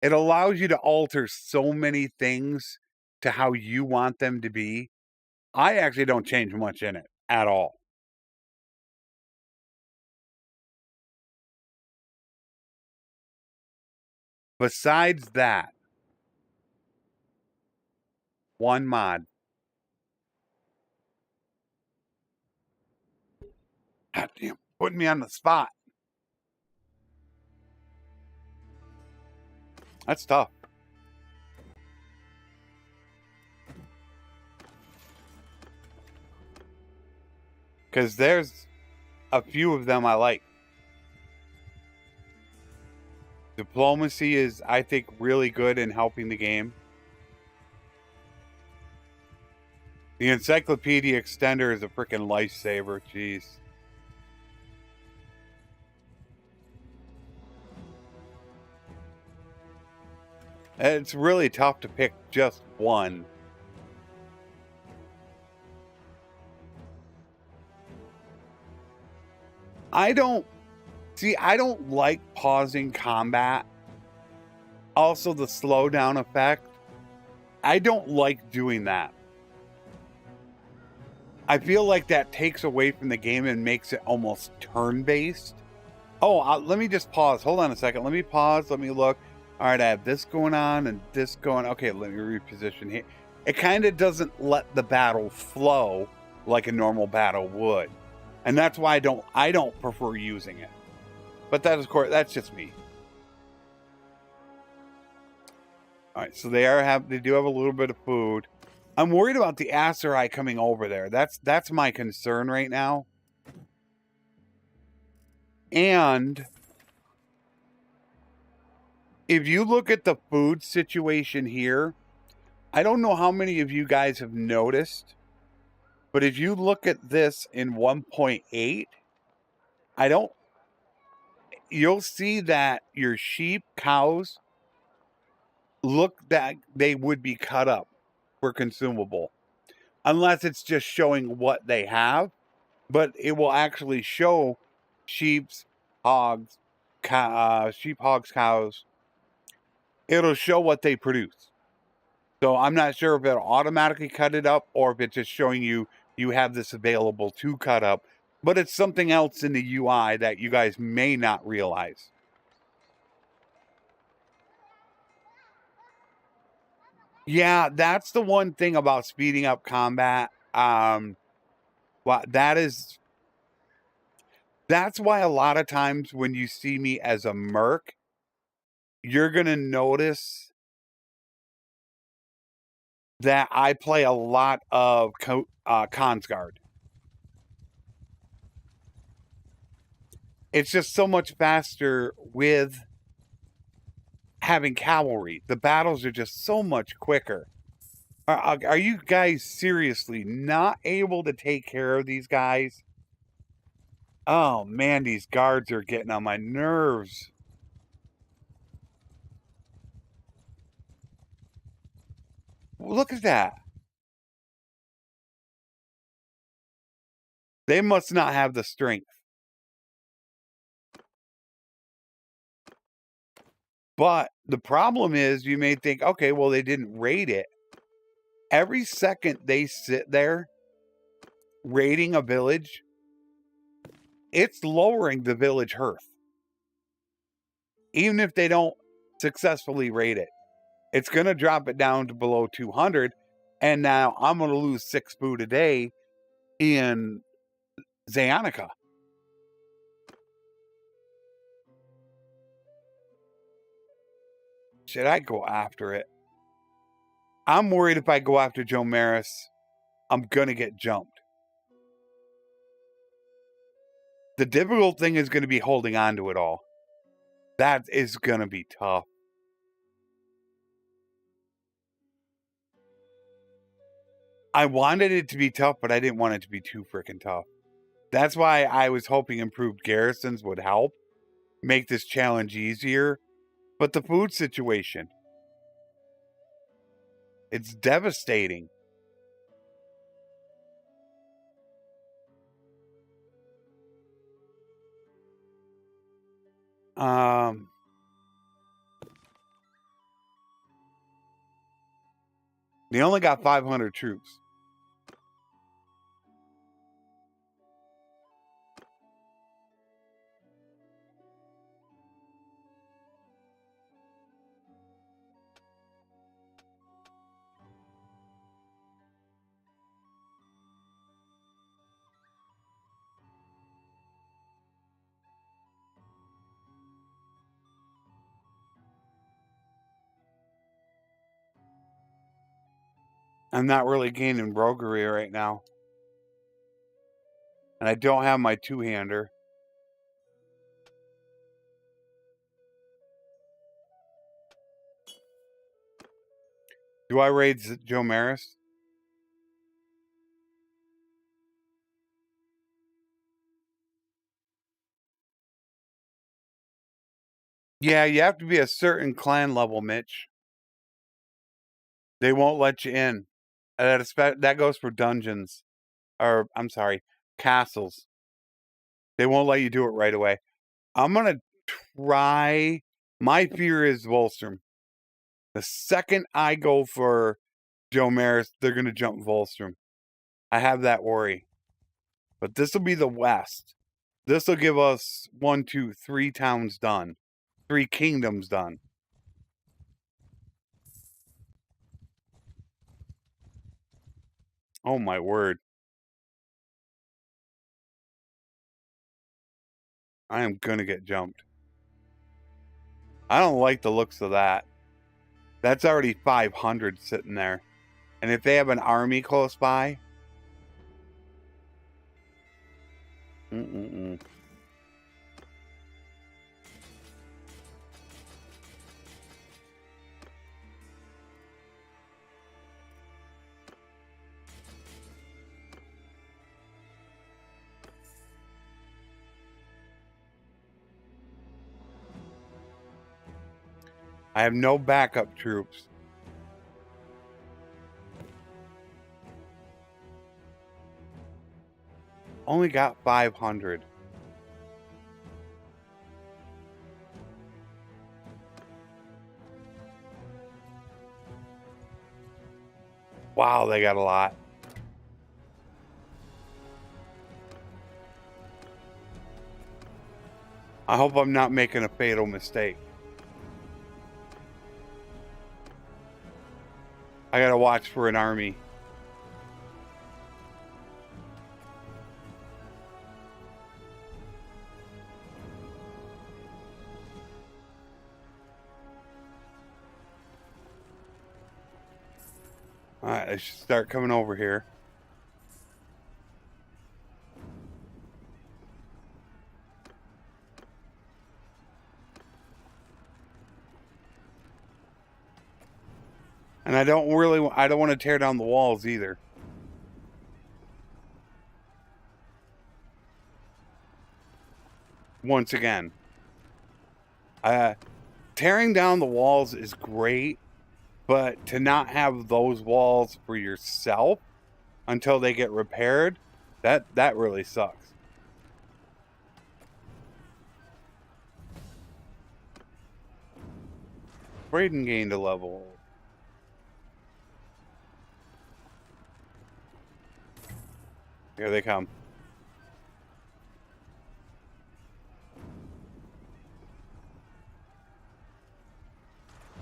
It allows you to alter so many things to how you want them to be. I actually don't change much in it at all. Besides that, one mod. God damn, putting me on the spot. That's tough. Because there's a few of them I like. Diplomacy is, I think, really good in helping the game. The Encyclopedia Extender is a freaking lifesaver. Jeez. It's really tough to pick just one. I don't like pausing combat. Also, the slowdown effect. I don't like doing that. I feel like that takes away from the game and makes it almost turn-based. Oh, let me just pause. Hold on a second. Let me pause. Let me look. All right, I have this going on and this going. Okay, let me reposition here. It kind of doesn't let the battle flow like a normal battle would. And that's why I don't prefer using it. But that, of course, that's just me. All right, so they do have a little bit of food. I'm worried about the Aserai coming over there. That's my concern right now. And if you look at the food situation here, I don't know how many of you guys have noticed, but if you look at this in 1.8, you'll see that your sheep, cows, look that they would be cut up for consumable. Unless it's just showing what they have, but it will actually show sheep's, hogs, sheep, hogs, cows. It'll show what they produce. So I'm not sure if it'll automatically cut it up or if it's just showing you have this available to cut up. But it's something else in the UI that you guys may not realize. Yeah, that's the one thing about speeding up combat. Well, that's why a lot of times when you see me as a merc, you're going to notice that I play a lot of Consguard. It's just so much faster with having cavalry. The battles are just so much quicker. Are you guys seriously not able to take care of these guys? Oh man, these guards are getting on my nerves. Look at that. They must not have the strength. But the problem is, you may think, okay, well, they didn't raid it. Every second they sit there raiding a village, it's lowering the village hearth. Even if they don't successfully raid it, it's going to drop it down to below 200. And now I'm going to lose 6 food a day in Zayanica. Should I go after it? I'm worried if I go after Joe Maris, I'm going to get jumped. The difficult thing is going to be holding on to it all. That is going to be tough. I wanted it to be tough, but I didn't want it to be too freaking tough. That's why I was hoping improved garrisons would help make this challenge easier. But the food situation, it's devastating. They only got 500 troops. I'm not really gaining roguery right now. And I don't have my two-hander. Do I raid Joe Maris? Yeah, you have to be a certain clan level, Mitch. They won't let you in. That goes for dungeons. Or, I'm sorry, castles. They won't let you do it right away. I'm going to try. My fear is Volstrom. The second I go for Joe Maris, they're going to jump Volstrom. I have that worry. But this will be the West. This will give us 1, 2, 3 towns done. 3 kingdoms done. Oh my word. I am gonna get jumped. I don't like the looks of that. That's already 500 sitting there. And if they have an army close by... I have no backup troops. Only got 500. Wow, they got a lot. I hope I'm not making a fatal mistake. I gotta watch for an army. Alright, I should start coming over here. And I don't want to tear down the walls either. Once again, tearing down the walls is great, but to not have those walls for yourself until they get repaired, that really sucks. Braden gained a level. Here they come.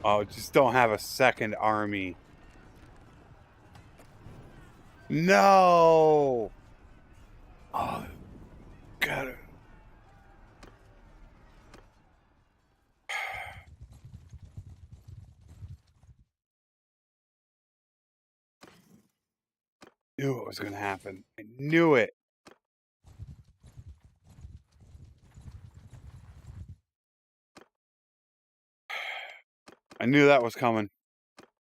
Oh, just don't have a second army. No! Oh, got it. Knew it was going to happen. I knew it. I knew that was coming.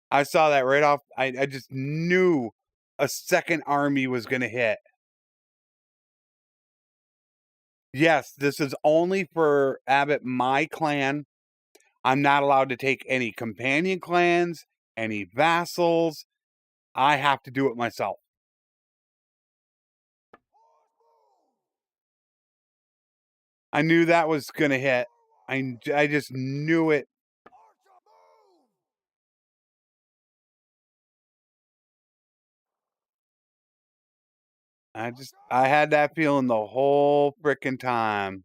I saw that right off. I just knew a second army was going to hit. Yes, this is only for Abbott, my clan. I'm not allowed to take any companion clans, any vassals. I have to do it myself. I knew that was going to hit. I just knew it. I had that feeling the whole frickin' time.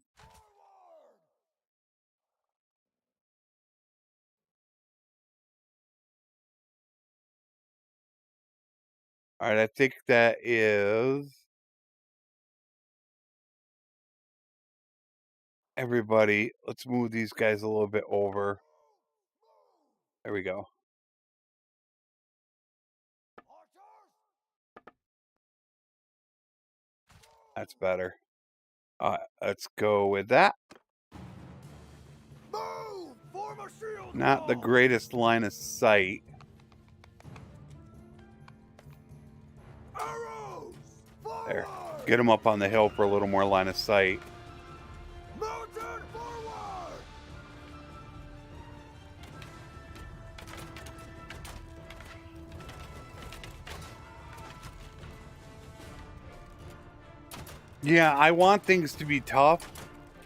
All right, I think that is everybody. Let's move these guys a little bit over. There we go. That's better. Let's go with that. Not the greatest line of sight. There. Get them up on the hill for a little more line of sight. Yeah, I want things to be tough.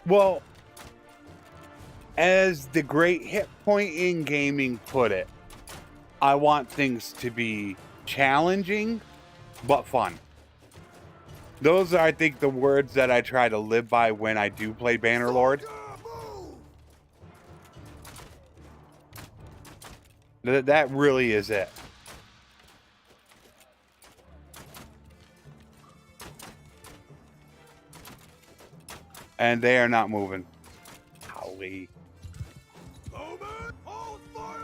Well, as the great hit point in gaming put it, I want things to be challenging, but fun. Those are, I think, the words that I try to live by when I do play Bannerlord. That really is it. And they are not moving. Holy. Bowman, hold fire!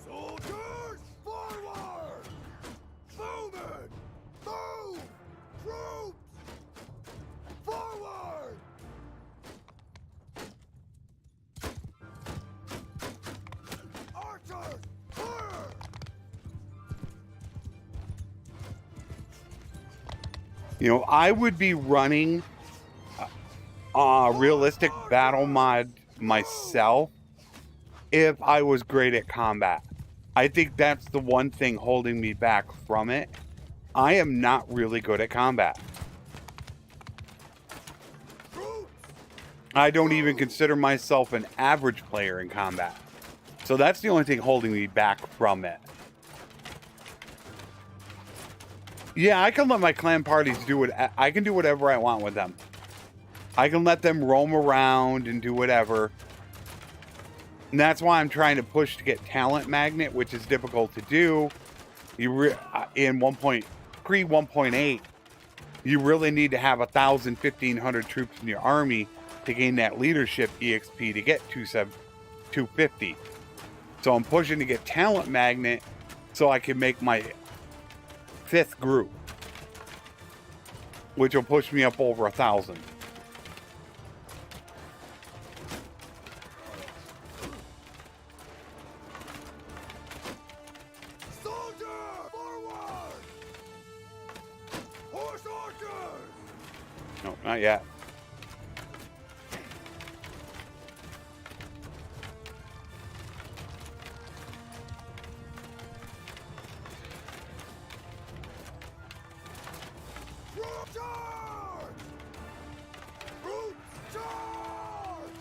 Soldiers, forward! Bowman, move! Troops, forward! Archers, fire! You know, I would be running a realistic battle mod myself if I was great at combat. I think that's the one thing holding me back from it. I am not really good at combat. I don't even consider myself an average player in combat. So that's the only thing holding me back from it. Yeah, I can let my clan parties do it. I can do whatever I want with them. I can let them roam around and do whatever. And that's why I'm trying to push to get Talent Magnet, which is difficult to do. In pre 1.8, you really need to have 1,000, 1,500 troops in your army to gain that leadership EXP to get 250. So I'm pushing to get Talent Magnet so I can make my 5th group, which will push me up over 1,000. Soldier, forward! Horse archers! No, not yet. Charge! Troops, charge!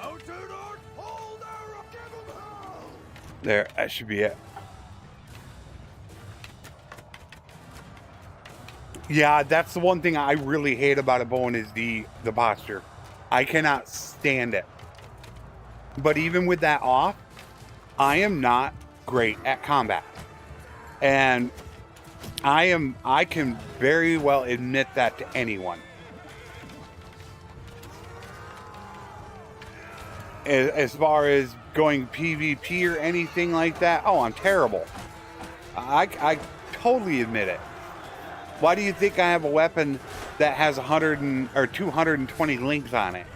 Lieutenant, hold there! Give them hell! There, that should be it. Yeah, that's the one thing I really hate about a bone is the posture. I cannot stand it. But even with that off, I am not great at combat. And I can very well admit that to anyone. As far as going PvP or anything like that, oh, I'm terrible. I totally admit it. Why do you think I have a weapon that has 220 links on it?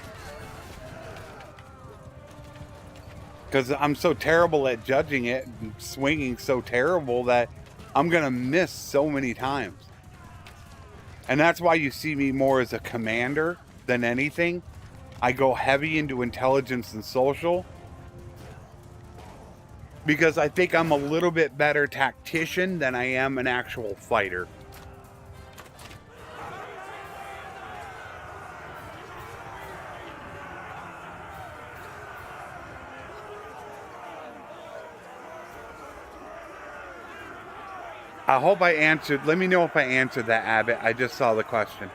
Because I'm so terrible at judging it and swinging so terrible that I'm going to miss so many times. And that's why you see me more as a commander than anything. I go heavy into intelligence and social because I think I'm a little bit better tactician than I am an actual fighter. I hope I answered. Let me know if I answered that, Abbott. I just saw the question.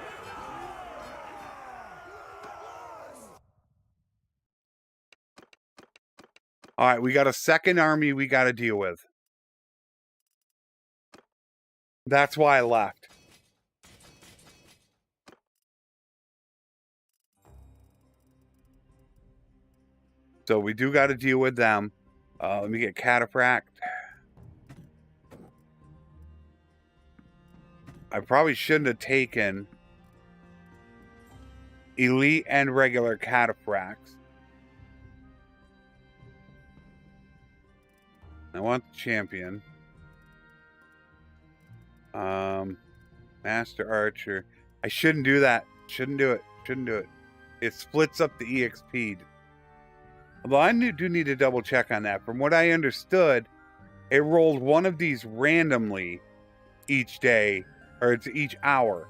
All right, we got a second army we got to deal with. That's why I left. So we do got to deal with them. Let me get Cataphract. I probably shouldn't have taken elite and regular Cataphracts. I want the champion. Master Archer. I shouldn't do that. Shouldn't do it. Shouldn't do it. It splits up the EXP. Although I do need to double check on that. From what I understood, it rolled one of these randomly each day, or it's each hour.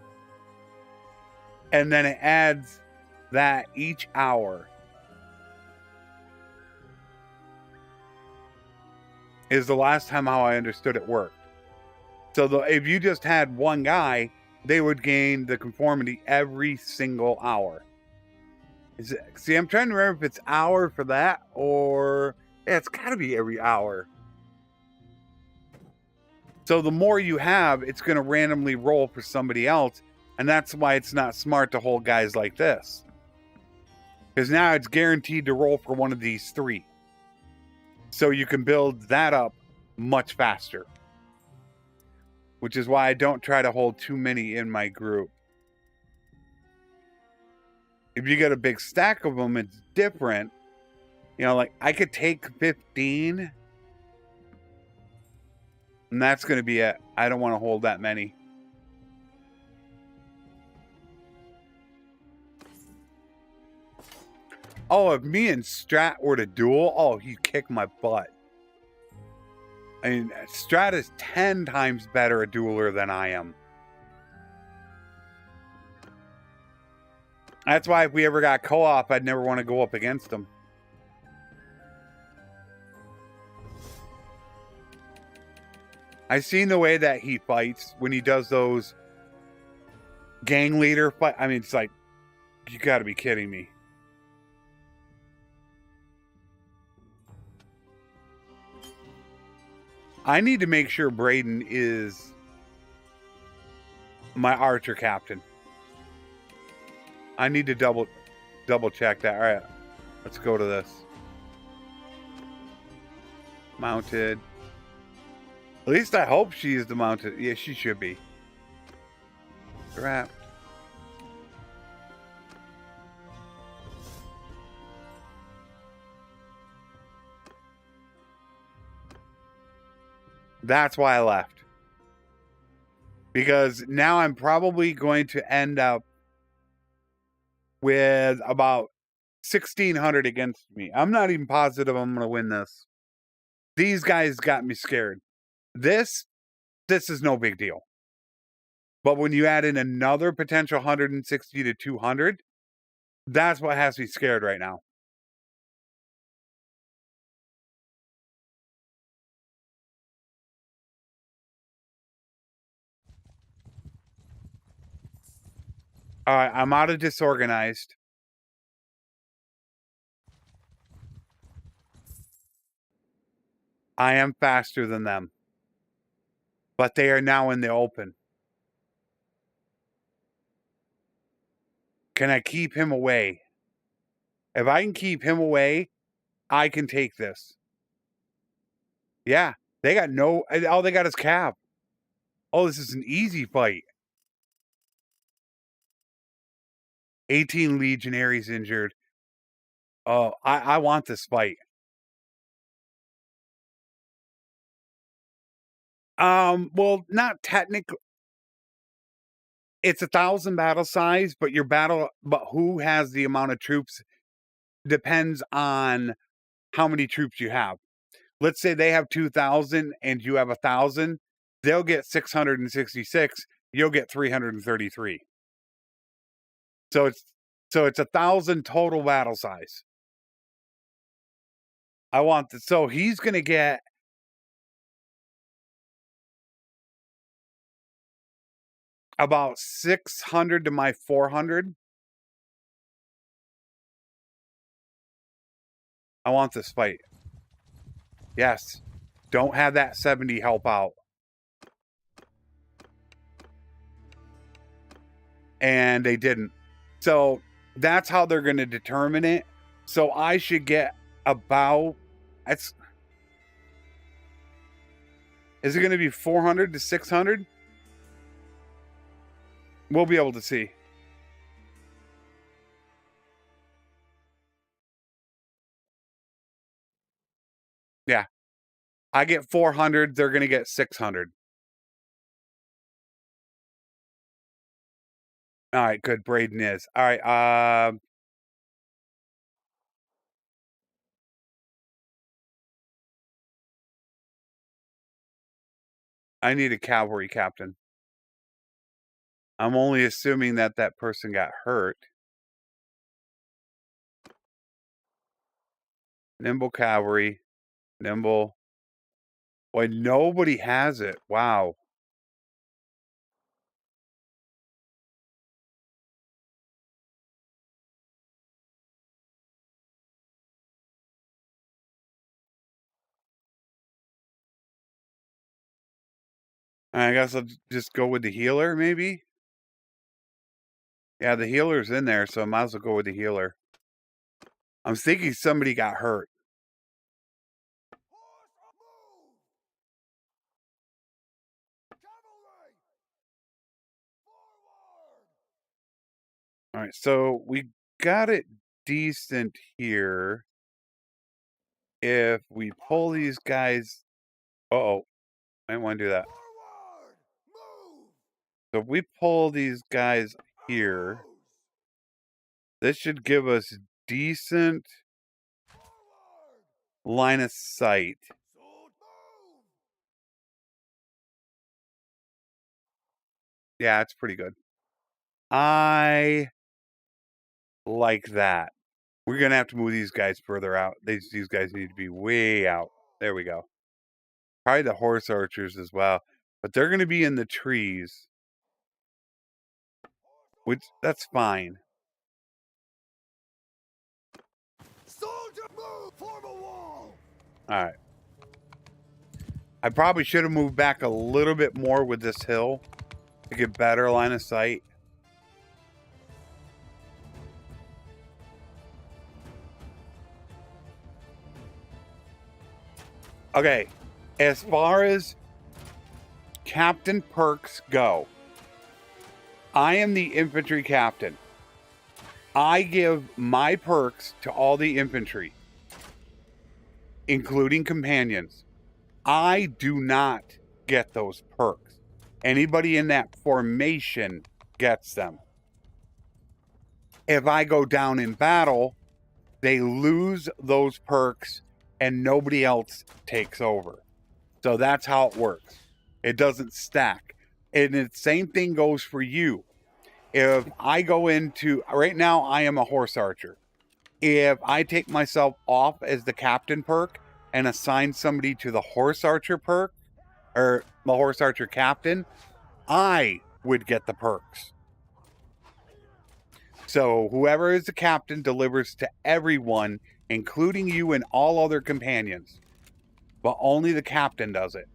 And then it adds that each hour. is the last time how I understood it worked. So if you just had one guy, they would gain the conformity every single hour. See, I'm trying to remember if it's hour for that or yeah, it's got to be every hour. So the more you have, it's going to randomly roll for somebody else, and that's why it's not smart to hold guys like this. Because now it's guaranteed to roll for one of these three. So you can build that up much faster. Which is why I don't try to hold too many in my group. If you get a big stack of them, it's different. You know, like I could take 15. And that's going to be it. I don't want to hold that many. Oh, if me and Strat were to duel, oh, he'd kick my butt. I mean, Strat is 10 times better a dueler than I am. That's why if we ever got co-op, I'd never want to go up against him. I've seen the way that he fights when he does those gang leader fight. I mean, it's like, you got to be kidding me. I need to make sure Braden is my archer captain. I need to double check that. All right, let's go to this. Mounted. At least I hope she is the mounted. Yeah, she should be. Wrapped. That's why I left. Because now I'm probably going to end up with about 1,600 against me. I'm not even positive I'm going to win this. These guys got me scared. This is no big deal. But when you add in another potential 160 to 200, that's what has me scared right now. All right, I'm out of disorganized. I am faster than them. But they are now in the open. Can I keep him away? If I can keep him away, I can take this. Yeah, they got no... All they got is Cap. Oh, this is an easy fight. 18 legionaries injured. Oh, I want this fight. Well, not technically. It's 1,000 battle size, but but who has the amount of troops depends on how many troops you have. Let's say they have 2,000 and you have 1,000. They'll get 666. You'll get 333. So it's 1,000 total battle size. I want this. So he's going to get about 600 to my 400. I want this fight. Yes. Don't have that 70 help out. And they didn't. So that's how they're going to determine it. So I should get about... Is it going to be 400 to 600? We'll be able to see. Yeah. I get 400. They're going to get 600. All right. Good. Braden is. All right. I need a cavalry captain. I'm only assuming that that person got hurt. Nimble cavalry. Nimble. Boy, nobody has it. Wow. I guess I'll just go with the healer, maybe? Yeah, the healer's in there, so I might as well go with the healer. I'm thinking somebody got hurt. Move! Cavalry! Forward! Alright, so we got it decent here. If we pull these guys... Uh-oh. I didn't want to do that. Forward! Move! So if we pull these guys here, Arrows! this should give us decent Forward! line of sight. Sword! Move! Yeah, it's pretty good. I like that. We're going to have to move these guys further out. These guys need to be way out. There we go. Probably the horse archers as well. But they're going to be in the trees. Which, that's fine. Soldier! Move! Form a wall! Alright. I probably should have moved back a little bit more with this hill to get better line of sight. Okay, as far as captain perks go, I am the infantry captain. I give my perks to all the infantry, including companions. I do not get those perks. Anybody in that formation gets them. If I go down in battle, they lose those perks and nobody else takes over. So that's how it works. It doesn't stack. And the same thing goes for you. If I go into, right now I am a horse archer. If I take myself off as the captain perk and assign somebody to the horse archer perk, or the horse archer captain, I would get the perks. So whoever is the captain delivers to everyone, including you and all other companions. But only the captain does it.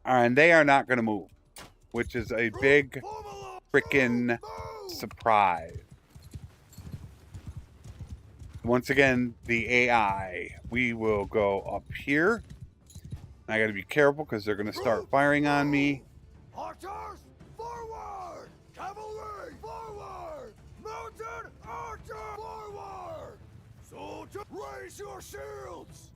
And they are not going to move, which is a big freaking surprise. Once again, the AI. We will go up here. I got to be careful because they're going to start firing on me. Archers, forward! Cavalry, forward! Mounted archer, forward! Soldier, raise your shields!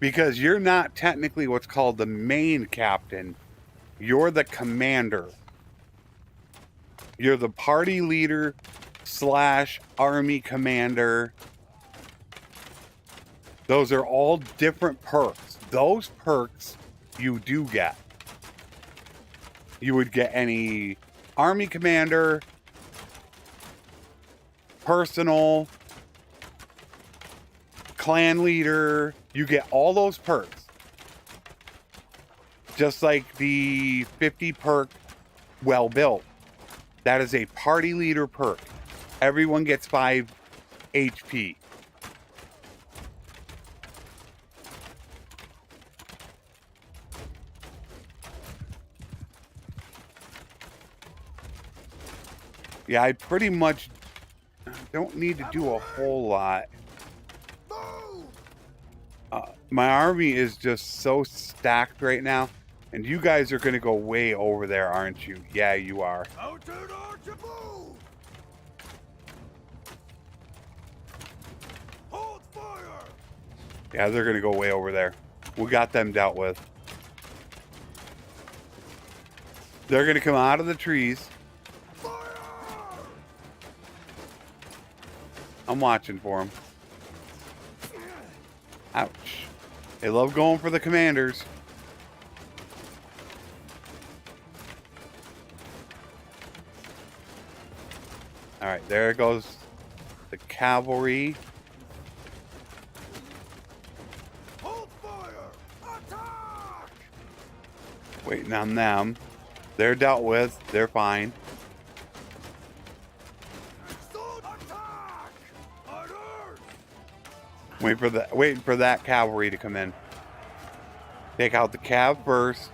Because you're not technically what's called the main captain. You're the commander. You're the party leader / army commander. Those are all different perks. Those perks you do get. You would get any army commander, personal, clan leader. You get all those perks. Just like the 50 perk well built. That is a party leader perk. Everyone gets 5 HP. Yeah, I pretty much don't need to do a whole lot. My army is just so stacked right now. And you guys are going to go way over there, aren't you? Yeah, you are. Mounted archer, move! Hold fire! Yeah, they're going to go way over there. We got them dealt with. They're going to come out of the trees. Fire! I'm watching for them. Ouch. They love going for the commanders. there goes the cavalry. Hold fire! Attack! Waiting on them. They're dealt with. They're fine. Attack! Orders! Waiting for that cavalry to come in. Take out the cav first.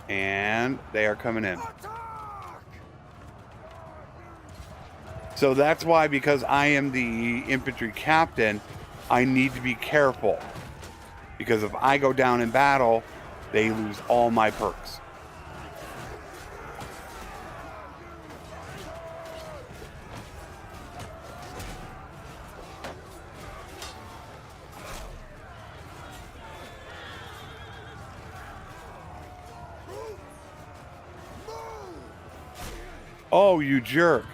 And they are coming in. Attack! So that's why, because I am the infantry captain, I need to be careful. Because if I go down in battle, they lose all my perks. Oh, you jerk.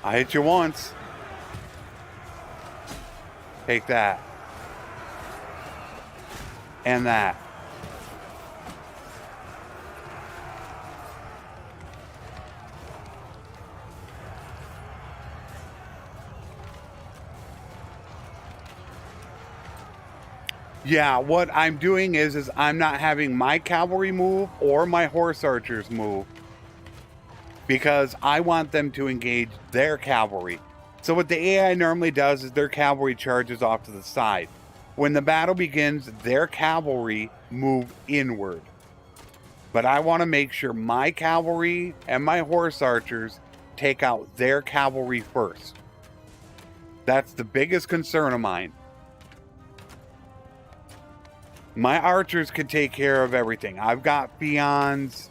I hit you once. Take that. And that. Yeah, what I'm doing is I'm not having my cavalry move or my horse archers move, because I want them to engage their cavalry. So what the AI normally does is their cavalry charges off to the side. When the battle begins, their cavalry move inward. But I want to make sure my cavalry and my horse archers take out their cavalry first. That's the biggest concern of mine. My archers can take care of everything. I've got peons.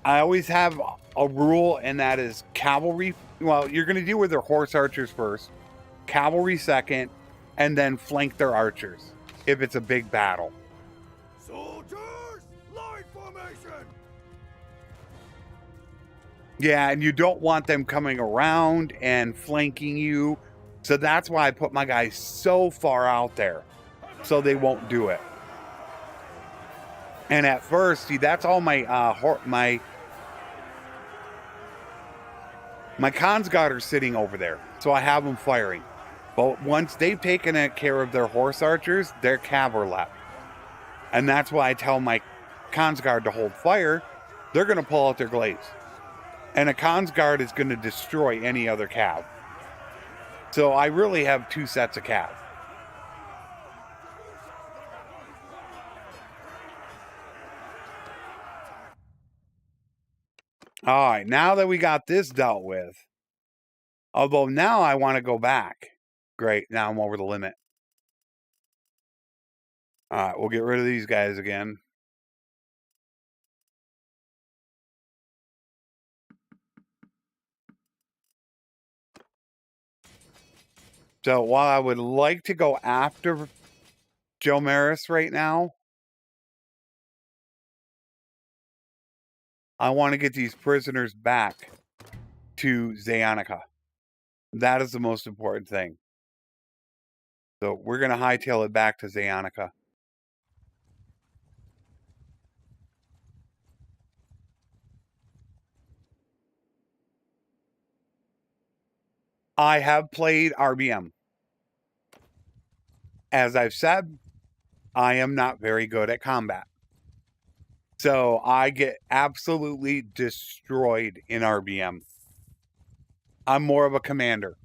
I always have a rule, and that is cavalry. Well, you're going to deal with their horse archers first, cavalry second, and then flank their archers if it's a big battle. Soldiers, line formation. Yeah, and you don't want them coming around and flanking you. So that's why I put my guys so far out there, so they won't do it. And at first, see, that's all my my Consguard are sitting over there, so I have them firing. But once they've taken care of their horse archers, their cav are left. And that's why I tell my Consguard to hold fire. They're going to pull out their glaives. And a Consguard is going to destroy any other cav. So I really have two sets of cav. All right, now that we got this dealt with, although now I want to go back. Great, now I'm over the limit. All right, we'll get rid of these guys again. So while I would like to go after Joe Maris right now, I want to get these prisoners back to Zayanica. That is the most important thing. So we're going to hightail it back to Zayanica. I have played RBM. As I've said, I am not very good at combat. So I get absolutely destroyed in RBM. I'm more of a commander.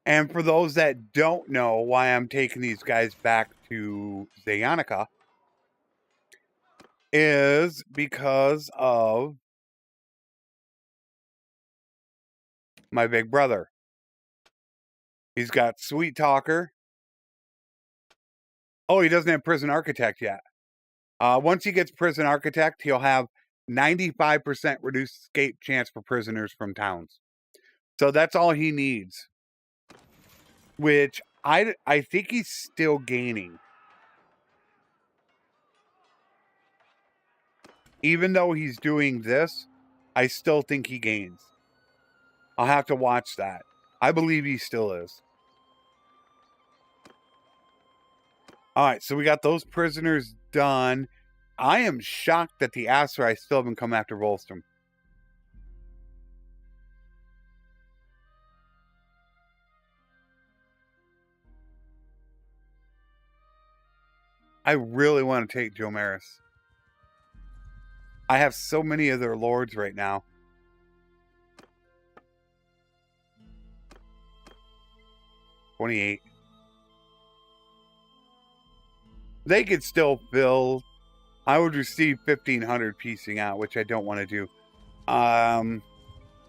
And for those that don't know why I'm taking these guys back to Zayanica, is because of my big brother. He's got Sweet Talker. Oh, he doesn't have Prison Architect yet. Once he gets Prison Architect, he'll have 95% reduced escape chance for prisoners from towns. So that's all he needs. Which I think he's still gaining. Even though he's doing this, I still think he gains. I'll have to watch that. I believe he still is. All right, so we got those prisoners done. I am shocked that the Aserai still haven't come after Volstrom. I really want to take Joe Maris. I have so many of their lords right now. $28. They could still build. I would receive 1,500 piecing out, which I don't want to do.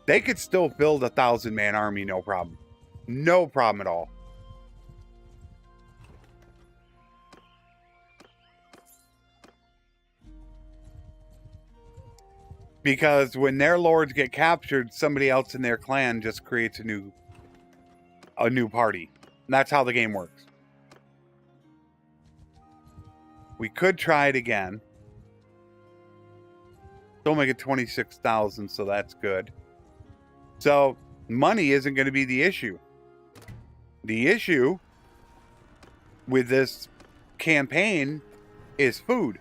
They could still build a 1,000-man army, no problem. No problem at all. Because when their lords get captured, somebody else in their clan just creates a new party. And that's how the game works. We could try it again. Still make it 26,000, so that's good. So money isn't going to be the issue. The issue with this campaign is food.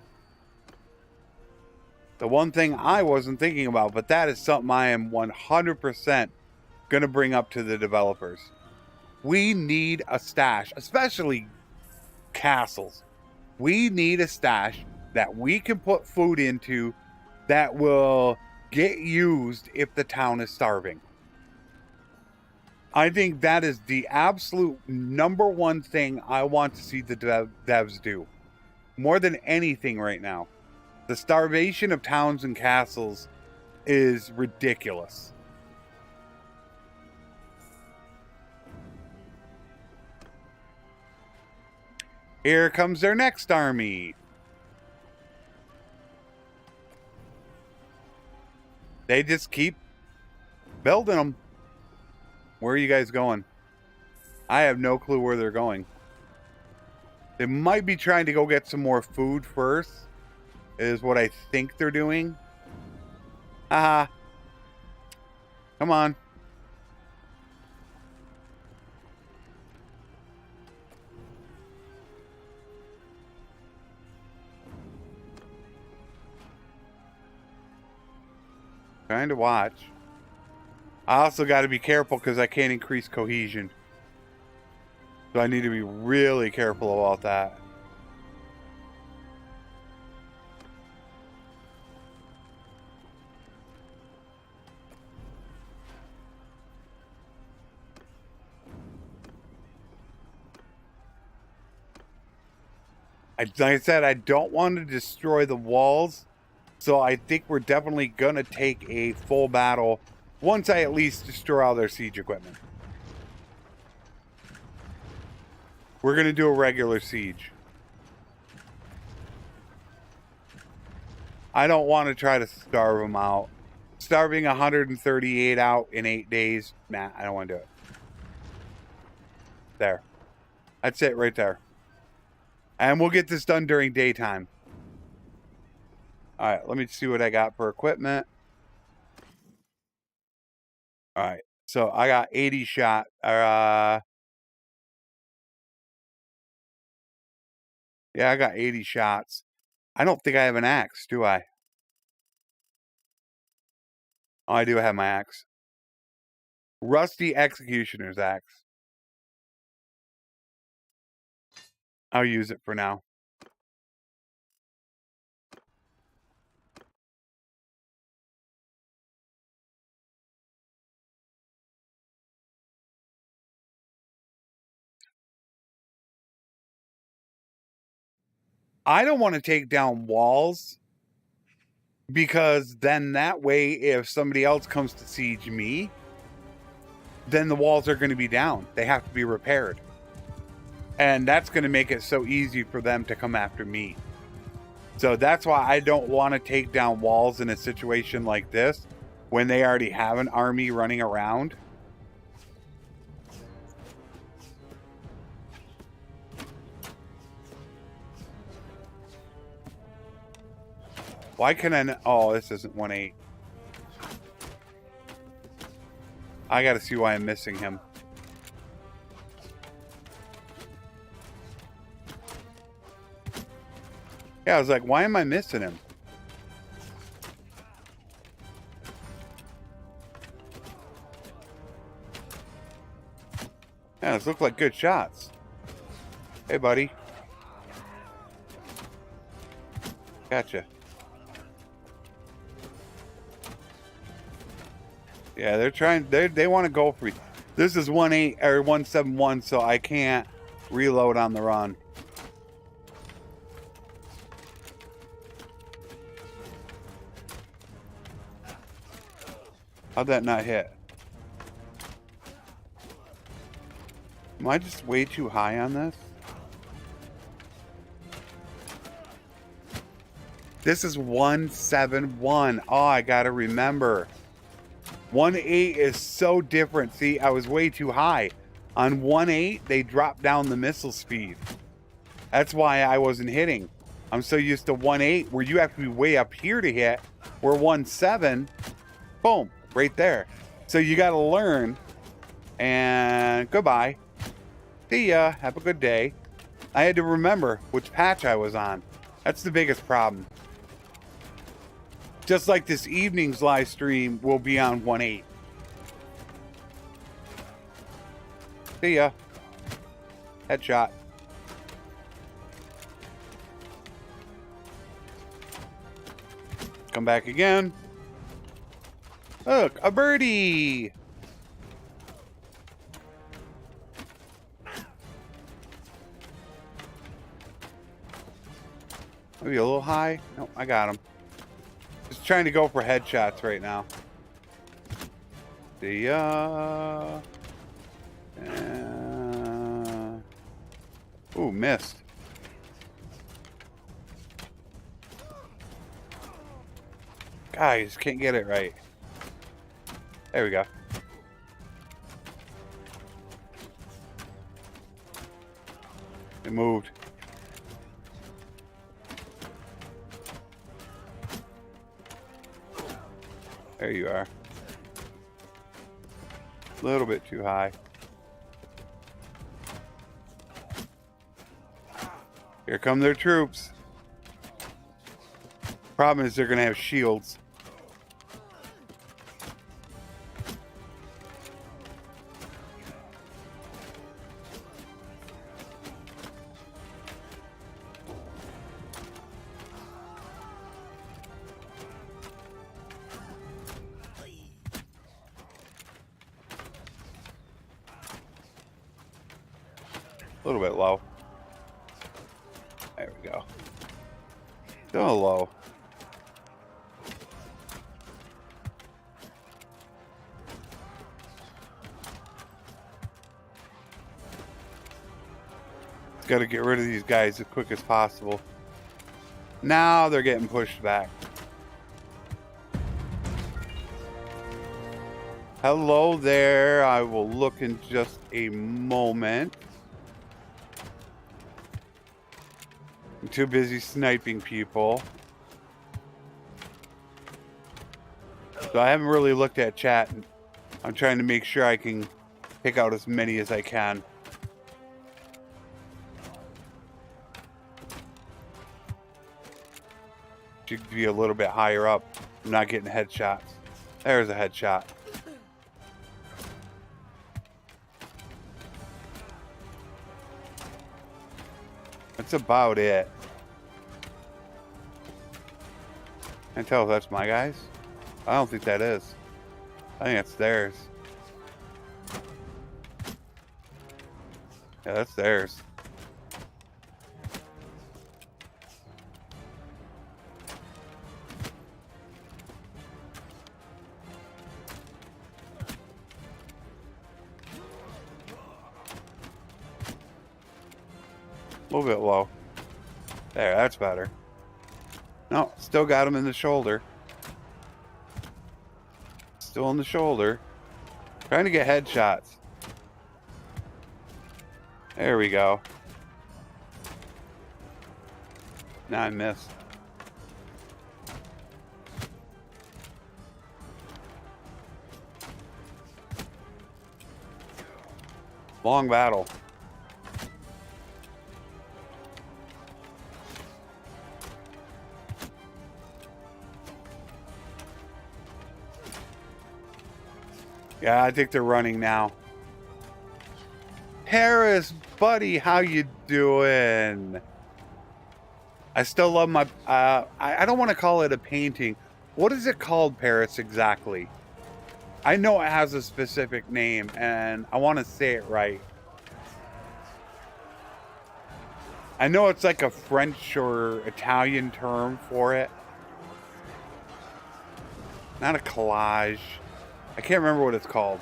The one thing I wasn't thinking about, but that is something I am 100% going to bring up to the developers. We need a stash, especially castles. We need a stash that we can put food into that will get used if the town is starving. I think that is the absolute number one thing I want to see the devs do. More than anything right now. The starvation of towns and castles is ridiculous. Here comes their next army. They just keep building them. Where are you guys going? I have no clue where they're going. They might be trying to go get some more food first, is what I think they're doing. Come on. Trying to watch. I also got to be careful because I can't increase cohesion. So I need to be really careful about that. Like I said, I don't want to destroy the walls. So I think we're definitely going to take a full battle once I at least destroy all their siege equipment. We're going to do a regular siege. I don't want to try to starve them out. Starving 138 out in 8 days. Nah, I don't want to do it. There. That's it right there. And we'll get this done during daytime. Alright, let me see what I got for equipment. Alright, so I got 80 shot. Yeah, I got 80 shots. I don't think I have an axe, do I? Oh, I do have my axe. Rusty Executioner's axe. I'll use it for now. I don't want to take down walls because then that way, if somebody else comes to siege me, then the walls are going to be down. They have to be repaired. And that's going to make it so easy for them to come after me. So that's why I don't want to take down walls in a situation like this when they already have an army running around. Why can I not? Oh, this isn't 1-8. I gotta see why I'm missing him. Yeah, I was like, why am I missing him? Yeah, those look like good shots. Hey, buddy. Gotcha. Yeah, they're trying. They want to go for you. This is 1-8 or 1-7-1, so I can't reload on the run. How'd that not hit? Am I just way too high on this? This is 1-7-1. Oh, I gotta remember. 1-8 is so different. See, I was way too high. On 1-8, they drop down the missile speed. That's why I wasn't hitting. I'm so used to 1-8 where you have to be way up here to hit. Where 1-7, boom, right there. So you gotta learn. And goodbye. See ya. Have a good day. I had to remember which patch I was on. That's the biggest problem. Just like this evening's live stream will be on 1-8. See ya. Headshot. Come back again. Look, a birdie. Maybe a little high. Nope, I got him. Just trying to go for headshots right now. See ya. Ooh, missed. Guys, can't get it right. There we go. It moved. There you are. A little bit too high. Here come their troops. Problem is they're going to have shields. A little bit low. There we go. Still low. Got to get rid of these guys as quick as possible. Now they're getting pushed back. Hello there. I will look in just a moment. I'm too busy sniping people. So I haven't really looked at chat. I'm trying to make sure I can pick out as many as I can. Should be a little bit higher up. I'm not getting headshots. There's a headshot. That's about it. Can't tell if that's my guys. I don't think that is. I think that's theirs. Yeah, that's theirs. A little bit low. There, that's better. No, still got him in the shoulder. Still in the shoulder. Trying to get headshots. There we go. Now I missed. Long battle. Yeah, I think they're running now. Paris, buddy, how you doing? I still love my, I don't want to call it a painting. What is it called, Paris, exactly? I know it has a specific name, and I want to say it right. I know it's like a French or Italian term for it. Not a collage. I can't remember what it's called.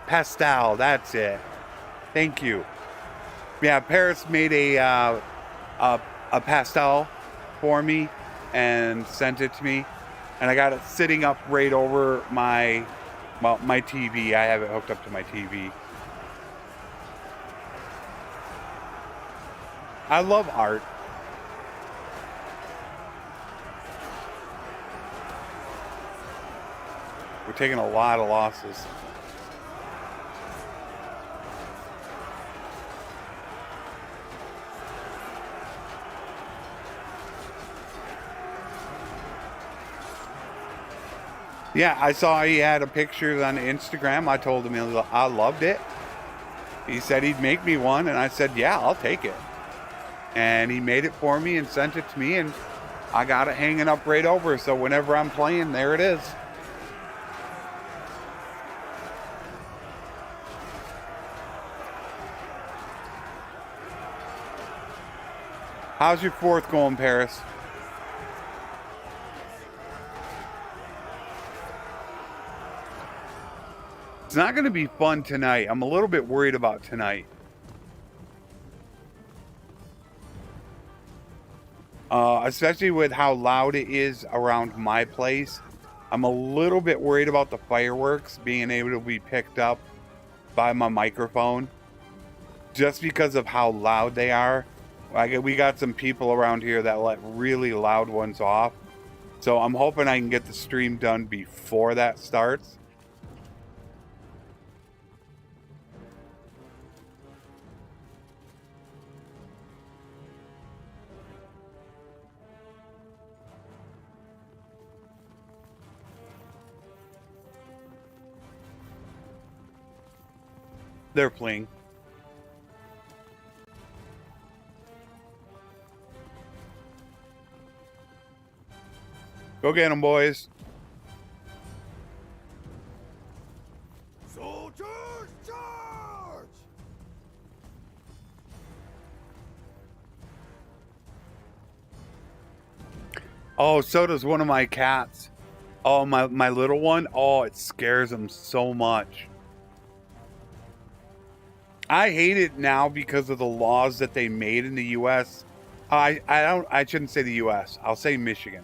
Pastel, that's it. Thank you. Yeah, Paris made a pastel for me and sent it to me, and I got it sitting up right over my TV. I have it hooked up to my TV. I love art. We're taking a lot of losses. Yeah, I saw he had a picture on Instagram. I told him I loved it. He said he'd make me one, and I said, yeah, I'll take it. And he made it for me and sent it to me, and I got it hanging up right over, so whenever I'm playing, there it is. How's your fourth going, Paris? It's not going to be fun tonight. I'm a little bit worried about tonight. Especially with how loud it is around my place. I'm a little bit worried about the fireworks being able to be picked up by my microphone. Just because of how loud they are. We got some people around here that let really loud ones off. So I'm hoping I can get the stream done before that starts. They're fleeing. Go get them, boys. Soldiers, charge! Oh, so does one of my cats. Oh, my little one. Oh, it scares him so much. I hate it now because of the laws that they made in the U.S. I shouldn't say the U.S. I'll say Michigan.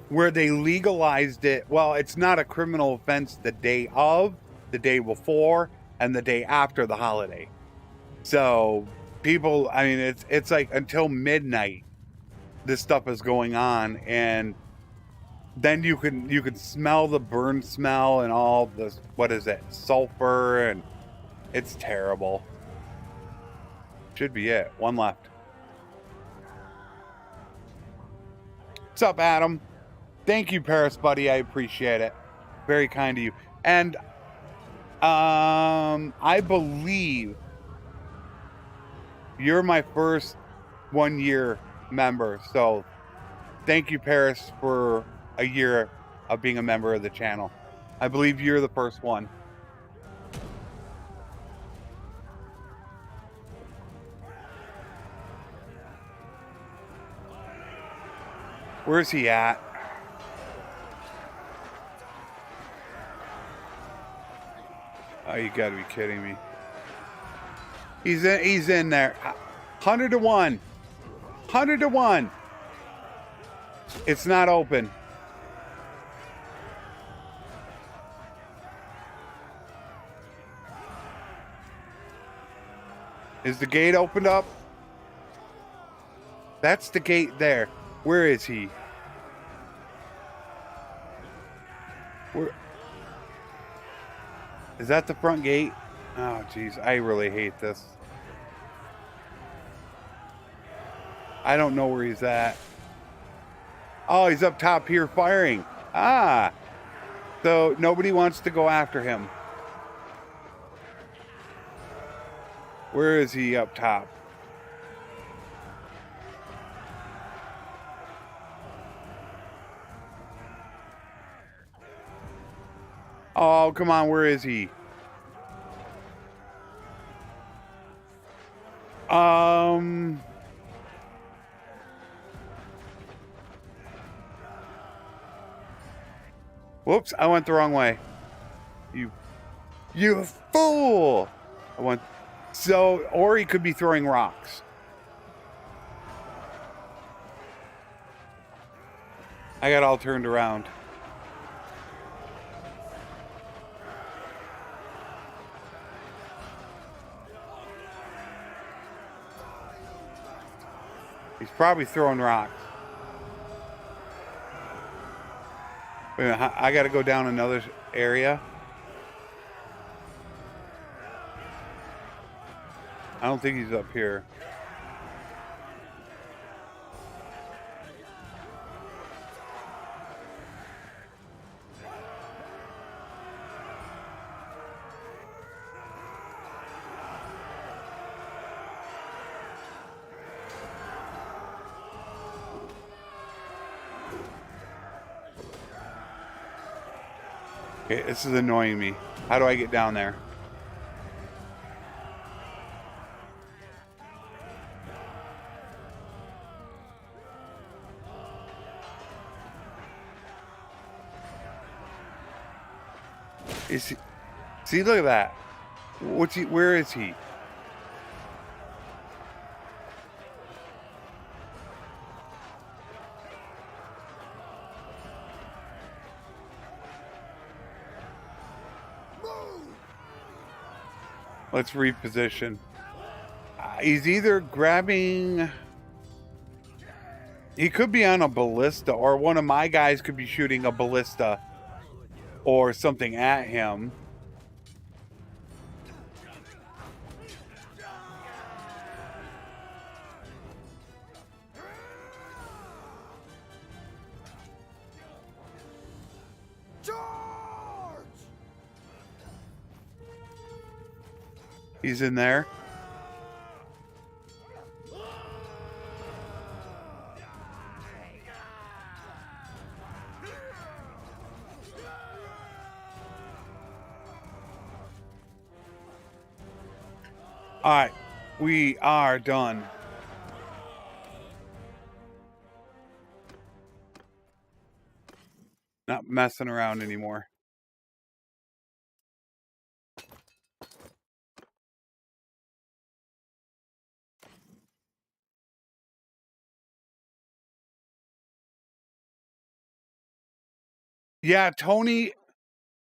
Where they legalized it. Well, it's not a criminal offense the day of, the day before, and the day after the holiday. So people, I mean, it's like until midnight, this stuff is going on, and then you can smell the burn smell and all this. What is it? Sulfur, and it's terrible. Should be it. One left. What's up, Adam? Thank you, Paris, buddy. I appreciate it. Very kind of you. And I believe you're my first 1 year member. So thank you, Paris, for a year of being a member of the channel. I believe you're the first one. Where's he at? Oh, you gotta be kidding me. He's in there. 100 to 1. 100 to 1. It's not open. Is the gate opened up? That's the gate there. Where is he? Is that the front gate? Oh, jeez. I really hate this. I don't know where he's at. Oh, he's up top here firing. Ah. So nobody wants to go after him. Where is he up top? Oh, come on. Where is he? Whoops, I went the wrong way. You fool! I went. So, or he could be throwing rocks. I got all turned around. He's probably throwing rocks. Wait a minute, I gotta go down another area. I don't think he's up here. Okay, this is annoying me. How do I get down there? Is he? See, look at that. What's he? Where is he? Let's reposition. He's either grabbing... He could be on a ballista, or one of my guys could be shooting a ballista or something at him. He's in there. All right, we are done. Not messing around anymore. Yeah, Tony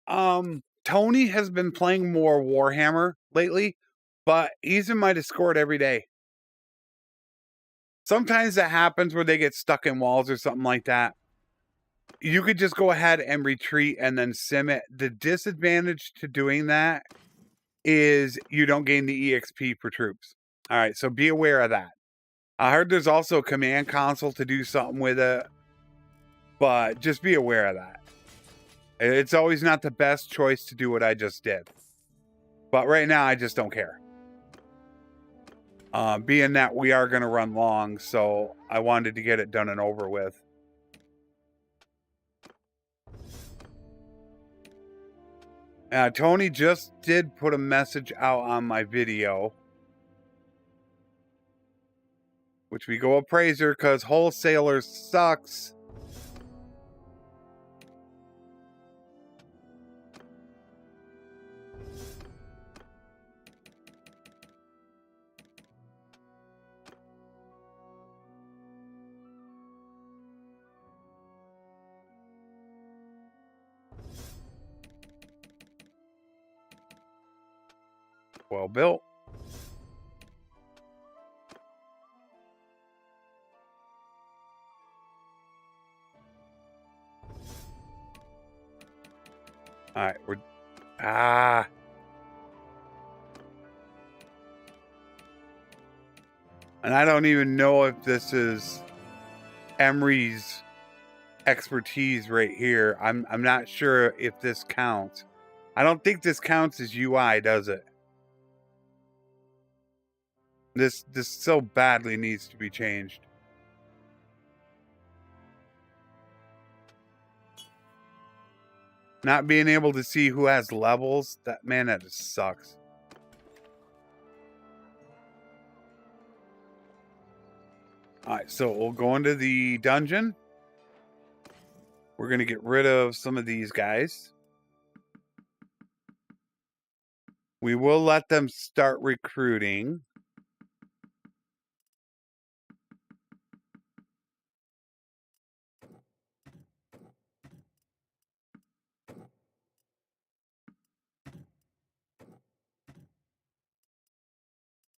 has been playing more Warhammer lately, but he's in my Discord every day. Sometimes that happens where they get stuck in walls or something like that. You could just go ahead and retreat and then sim it. The disadvantage to doing that is you don't gain the EXP for troops. All right, so be aware of that. I heard there's also a command console to do something with it, but just be aware of that. It's always not the best choice to do what I just did. But right now, I just don't care. Being that we are going to run long, so I wanted to get it done and over with. Tony just did put a message out on my video, which we go appraiser because wholesaler sucks. Well built. All right, we're And I don't even know if this is Emery's expertise right here. I'm not sure if this counts. I don't think this counts as UI, does it? This so badly needs to be changed. Not being able to see who has levels, that just sucks. Alright, so we'll go into the dungeon. We're going to get rid of some of these guys. We will let them start recruiting.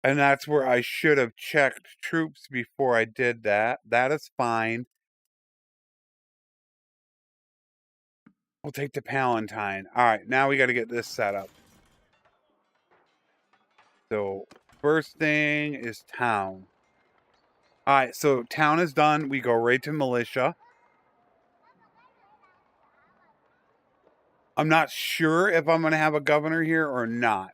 And that's where I should have checked troops before I did that. That is fine. We'll take the Palatine. All right, now we got to get this set up. So first thing is town. All right, so town is done. We go right to militia. I'm not sure if I'm going to have a governor here or not.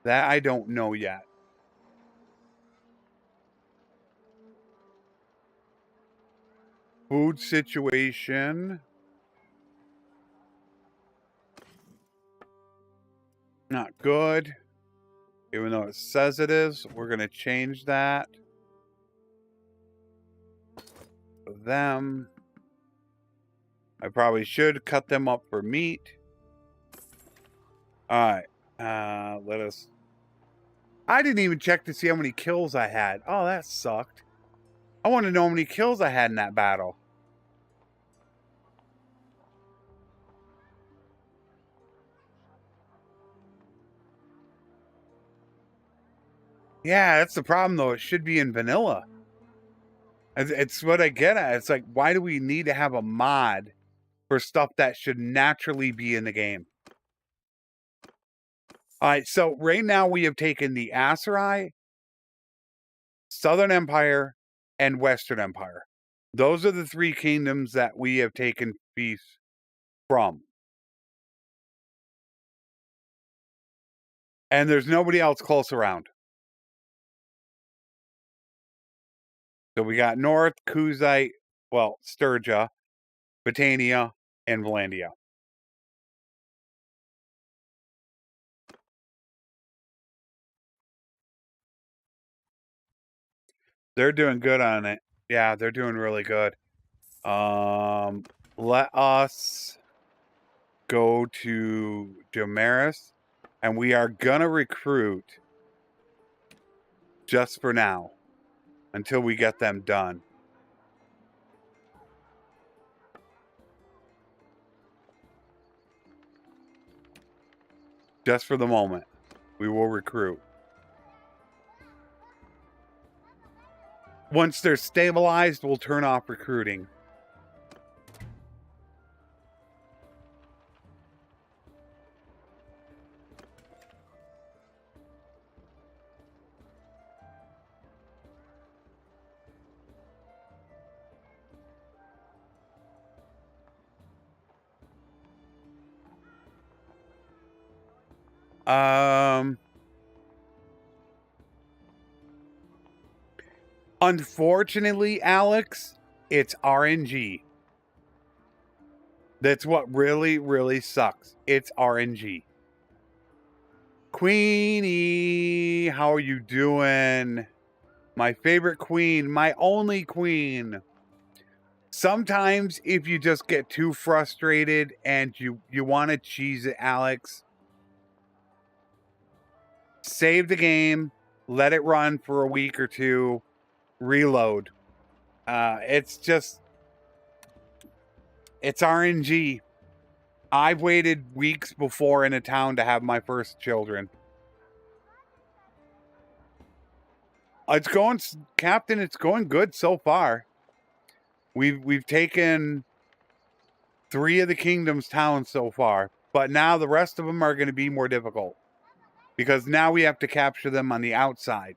That I don't know yet. Food situation. Not good. Even though it says it is, we're going to change that. Them. I probably should cut them up for meat. All right. Let us... I didn't even check to see how many kills I had. Oh, that sucked. I want to know how many kills I had in that battle. Yeah, that's the problem, though. It should be in vanilla. It's what I get at. It's like, why do we need to have a mod for stuff that should naturally be in the game? All right, so right now we have taken the Aserai, Southern Empire, and Western Empire. Those are the three kingdoms that we have taken peace from. And there's nobody else close around. So we got North, Kuzite, well, Sturgia, Britannia, and Valandia. They're doing good on it. Yeah, they're doing really good. Let us go to Damaris, and we are gonna recruit just for now until we get them done. Just for the moment, we will recruit. Once they're stabilized, we'll turn off recruiting. Unfortunately, Alex, it's RNG. That's what really, really sucks. It's RNG. Queenie, how are you doing? My favorite queen, my only queen. Sometimes if you just get too frustrated and you want to cheese it, Alex, save the game, let it run for a week or two, reload. It's RNG. I've waited weeks before in a town to have my first children. It's going, Captain, it's going good so far. We've taken 3 of the kingdom's towns so far. But now the rest of them are going to be more difficult. Because now we have to capture them on the outside.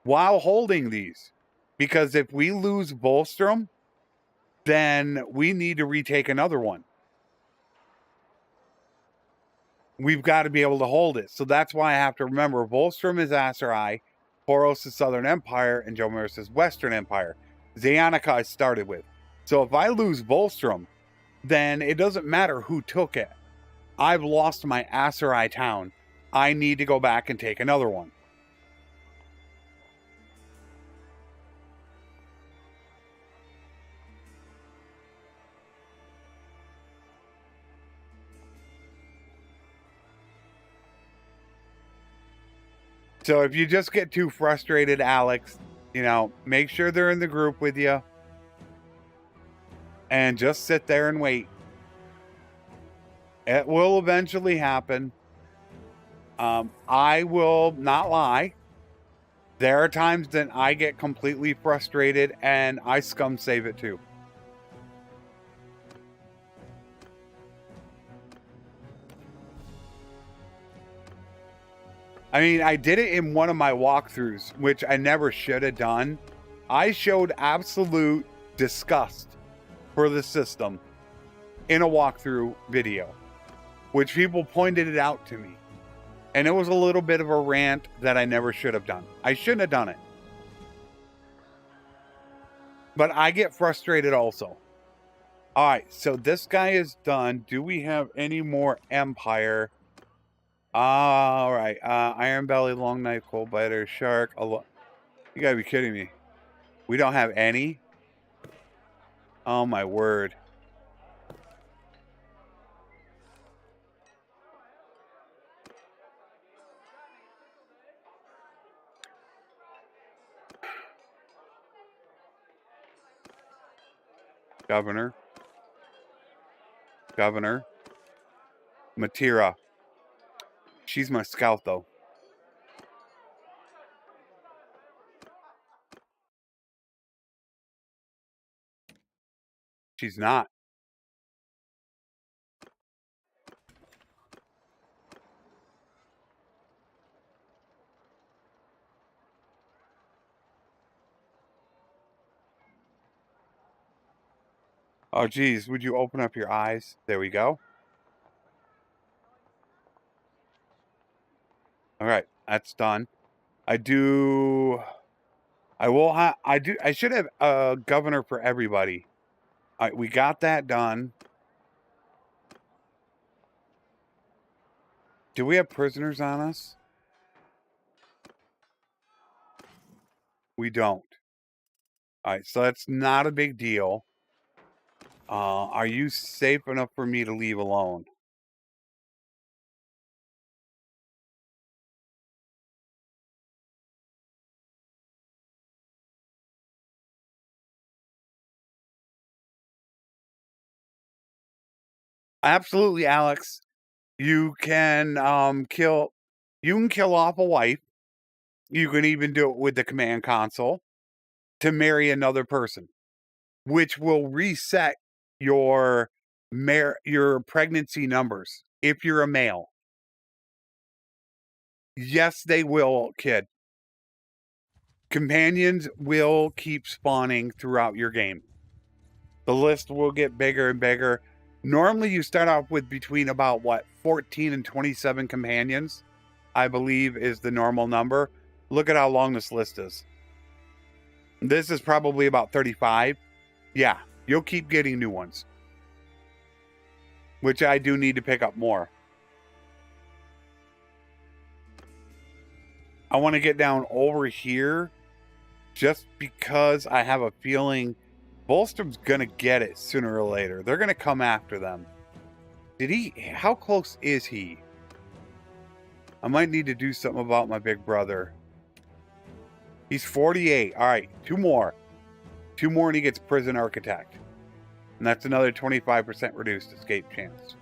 While holding these. Because if we lose Volstrom, then we need to retake another one. We've got to be able to hold it. So that's why I have to remember Volstrom is Aserai, Poros is Southern Empire, and Jomeris is Western Empire. Zayanica I started with. So if I lose Volstrom, then it doesn't matter who took it. I've lost my Aserai town. I need to go back and take another one. So if you just get too frustrated, Alex, you know, make sure they're in the group with you. And just sit there and wait. It will eventually happen. I will not lie. There are times that I get completely frustrated and I scum save it too. I mean, I did it in one of my walkthroughs, which I never should have done. I showed absolute disgust for the system in a walkthrough video, which people pointed it out to me. And it was a little bit of a rant that I never should have done. I shouldn't have done it. But I get frustrated also. All right, so this guy is done. Do we have any more Empire? All right, Iron Belly, Long Knife, Cold Biter, Shark. You gotta be kidding me. We don't have any? Oh my word. Governor. Matira. She's my scout, though. She's not. Oh, geez. Would you open up your eyes? There we go. All right. That's done. I should have a governor for everybody. All right. We got that done. Do we have prisoners on us? We don't. All right. So that's not a big deal. Are you safe enough for me to leave alone? Absolutely, Alex. You can kill off a wife. You can even do it with the command console to marry another person, which will reset your pregnancy numbers if you're a male. Yes, they will, kid. Companions will keep spawning throughout your game. The list will get bigger and bigger. Normally, you start off with between about, 14 and 27 companions, I believe is the normal number. Look at how long this list is. This is probably about 35. Yeah, you'll keep getting new ones. Which I do need to pick up more. I want to get down over here just because I have a feeling Volstrom's going to get it sooner or later. They're going to come after them. How close is he? I might need to do something about my big brother. He's 48. All right, 2 more. 2 more and he gets Prison Architect. And that's another 25% reduced escape chance.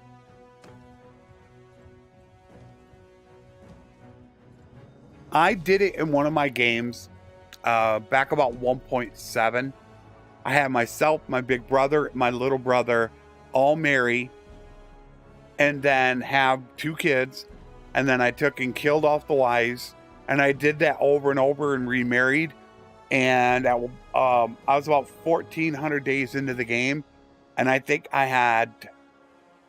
I did it in one of my games back about 1.7. I had myself, my big brother, my little brother all marry and then have 2 kids, and then I took and killed off the wives, and I did that over and over and remarried. And I was about 1,400 days into the game, and I think I had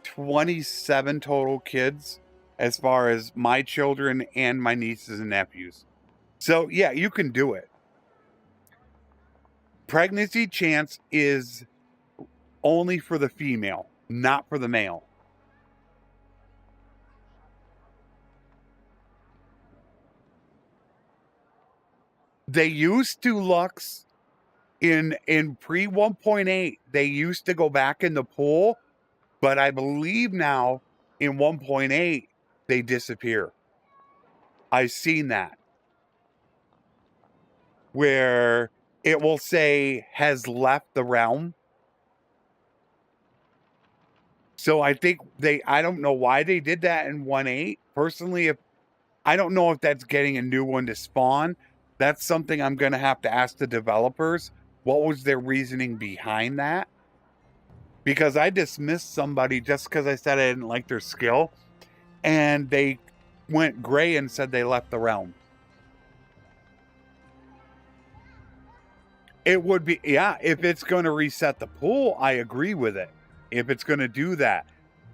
27 total kids as far as my children and my nieces and nephews. So yeah, you can do it. Pregnancy chance is only for the female, not for the male. They used to, Lux, in pre 1.8, they used to go back in the pool, but I believe now in 1.8 they disappear. I've seen that, where it will say has left the realm. So I think I don't know why they did that in 1.8. Personally, I don't know if that's getting a new one to spawn. That's something I'm going to have to ask the developers. What was their reasoning behind that? Because I dismissed somebody just because I said I didn't like their skill, and they went gray and said they left the realm. It would be, yeah, if it's going to reset the pool, I agree with it. If it's going to do that.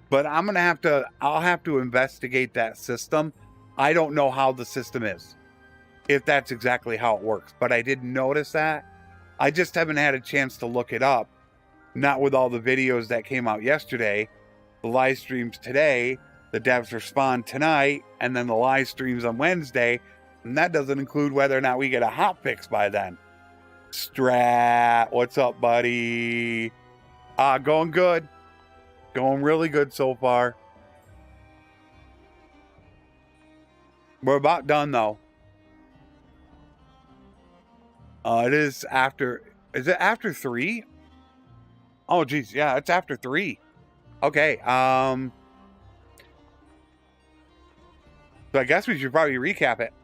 But I'll have to investigate that system. I don't know how the system is, if that's exactly how it works. But I did notice that. I just haven't had a chance to look it up. Not with all the videos that came out yesterday, the live streams today, the devs respond tonight, and then the live streams on Wednesday. And that doesn't include whether or not we get a hot fix by then. Strat, what's up, buddy? Going good. Going really good so far. We're about done, though. It is after... Is it after 3? Oh, geez. Yeah, it's after 3. Okay. So I guess we should probably recap it.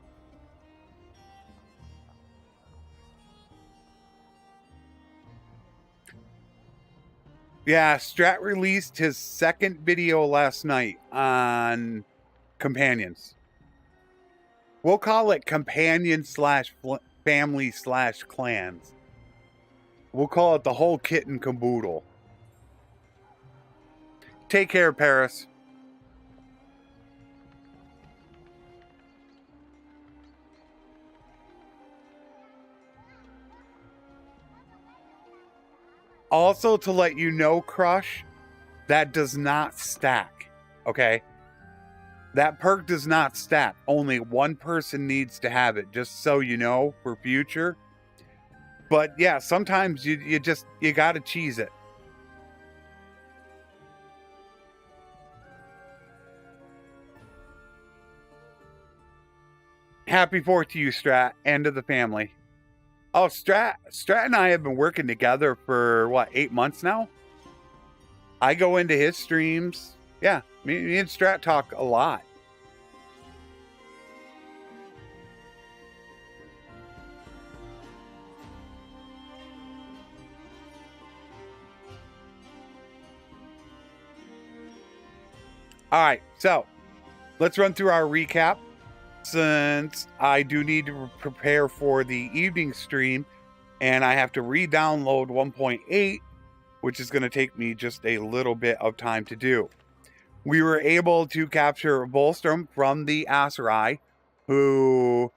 Yeah, Strat released his second video last night on companions. We'll call it companion / family / clans. We'll call it the whole kit and caboodle. Take care, Paris. Also, to let you know, Crush, that does not stack, okay? That perk does not stack. Only one person needs to have it, just so you know, for future. But yeah, sometimes you gotta cheese it. Happy 4th to you, Strat, and to the family. Oh, Strat and I have been working together for, what, 8 months now? I go into his streams. Yeah, me and Strat talk a lot. All right, so let's run through our recap, since I do need to prepare for the evening stream, and I have to re-download 1.8, which is going to take me just a little bit of time to do. We were able to capture Volstrom from the Armory, who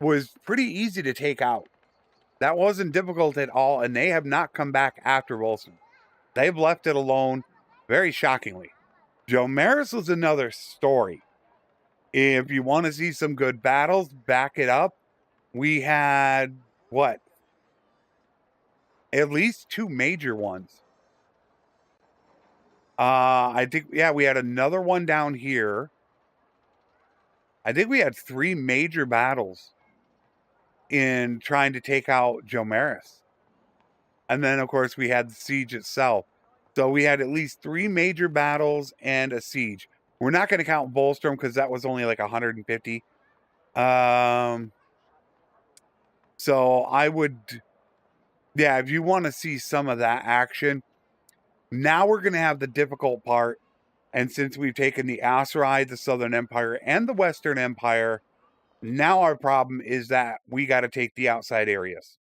was pretty easy to take out. That wasn't difficult at all, and they have not come back after Volstrom. They've left it alone, very shockingly. Jomaris was another story. If you want to see some good battles, back it up. We had, what? At least 2 major ones. I think, yeah, we had another one down here. I think we had 3 major battles in trying to take out Jomaris. And then, of course, we had the siege itself. So we had at least 3 major battles and a siege. We're not going to count Volstrom because that was only like 150. So I would, yeah, if you want to see some of that action, now we're going to have the difficult part And since we've taken the Aserai, the Southern Empire, and the Western Empire, now our problem is that we got to take the outside areas.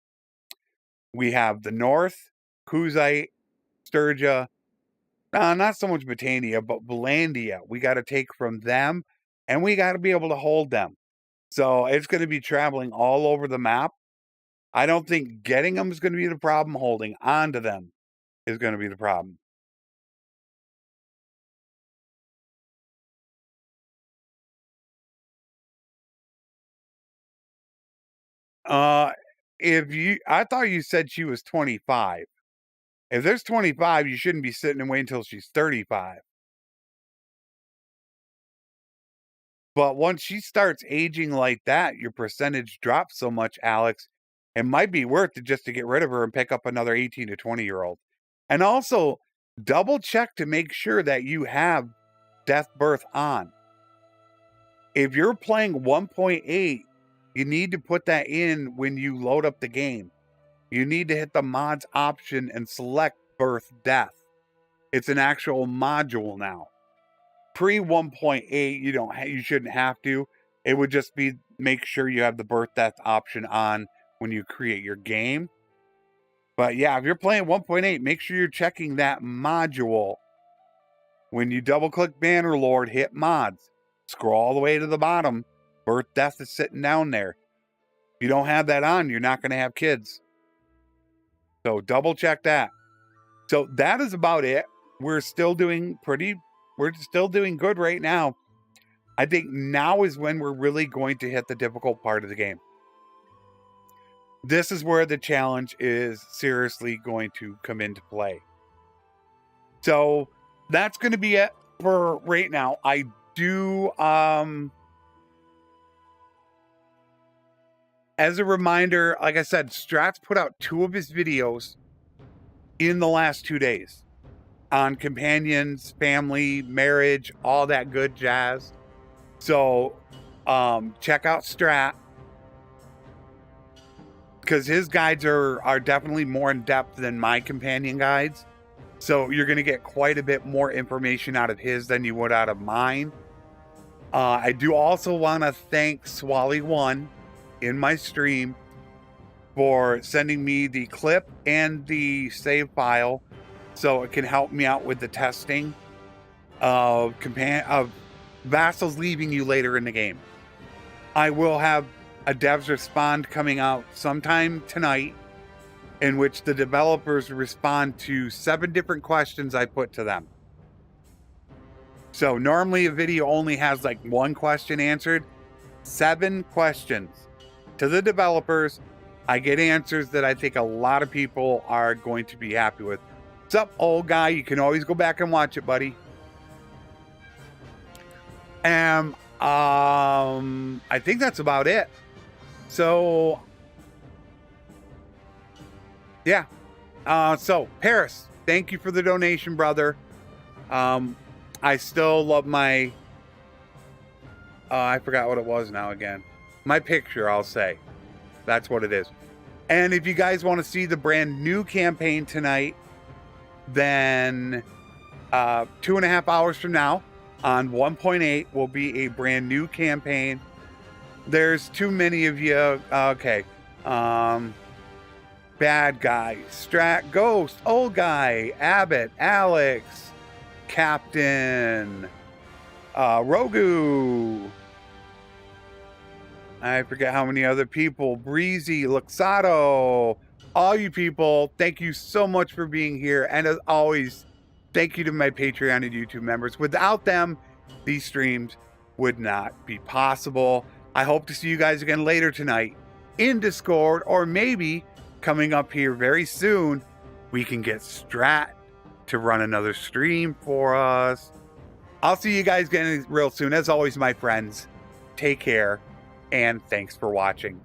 We have the North, Kuzite, Sturgia, not so much Britannia, but Valandia. We got to take from them, and we got to be able to hold them. So it's going to be traveling all over the map. I don't think getting them is going to be the problem. Holding on to them is going to be the problem. I thought you said she was 25. If there's 25, you shouldn't be sitting and waiting until she's 35. But once she starts aging like that, your percentage drops so much, Alex, it might be worth it just to get rid of her and pick up another 18 to 20-year-old. And also, double check to make sure that you have Death Birth on. If you're playing 1.8, you need to put that in when you load up the game. You need to hit the mods option and select Birth Death. It's an actual module now. Pre 1.8, you shouldn't have to. It would just be make sure you have the Birth Death option on when you create your game. But yeah, if you're playing 1.8, make sure you're checking that module. When you double click Bannerlord, hit mods, scroll all the way to the bottom. Birth Death is sitting down there. If you don't have that on, you're not going to have kids. So double check that. So that is about it. We're still doing good right now. I think now is when we're really going to hit the difficult part of the game. This is where the challenge is seriously going to come into play. So that's going to be it for right now. I do, as a reminder, like I said, Strats put out 2 of his videos in the last 2 days on companions, family, marriage, all that good jazz. So check out Strat, because his guides are definitely more in depth than my companion guides. So you're going to get quite a bit more information out of his than you would out of mine. I do also want to thank Swally1 in my stream for sending me the clip and the save file so it can help me out with the testing of vassals leaving you later in the game. I will have a devs respond coming out sometime tonight, in which the developers respond to 7 different questions I put to them. So normally a video only has like 1 question answered. 7 questions to the developers. I get answers that I think a lot of people are going to be happy with. What's up, old guy? You can always go back and watch it, buddy. And I think that's about it. So yeah. So Paris, thank you for the donation, brother. I still love my I forgot what it was now again. My picture, I'll say. That's what it is. And if you guys want to see the brand new campaign tonight, then 2.5 hours from now on 1.8 will be a brand new campaign. There's too many of you. Okay. Bad guy, Strat, Ghost, old guy, Abbott, Alex, Captain, Rogu. I forget how many other people. Breezy, Luxato, all you people, thank you so much for being here. And as always, thank you to my Patreon and YouTube members. Without them, these streams would not be possible. I hope to see you guys again later tonight in Discord, or maybe coming up here very soon, we can get Strat to run another stream for us. I'll see you guys again real soon. As always, my friends, take care, and thanks for watching.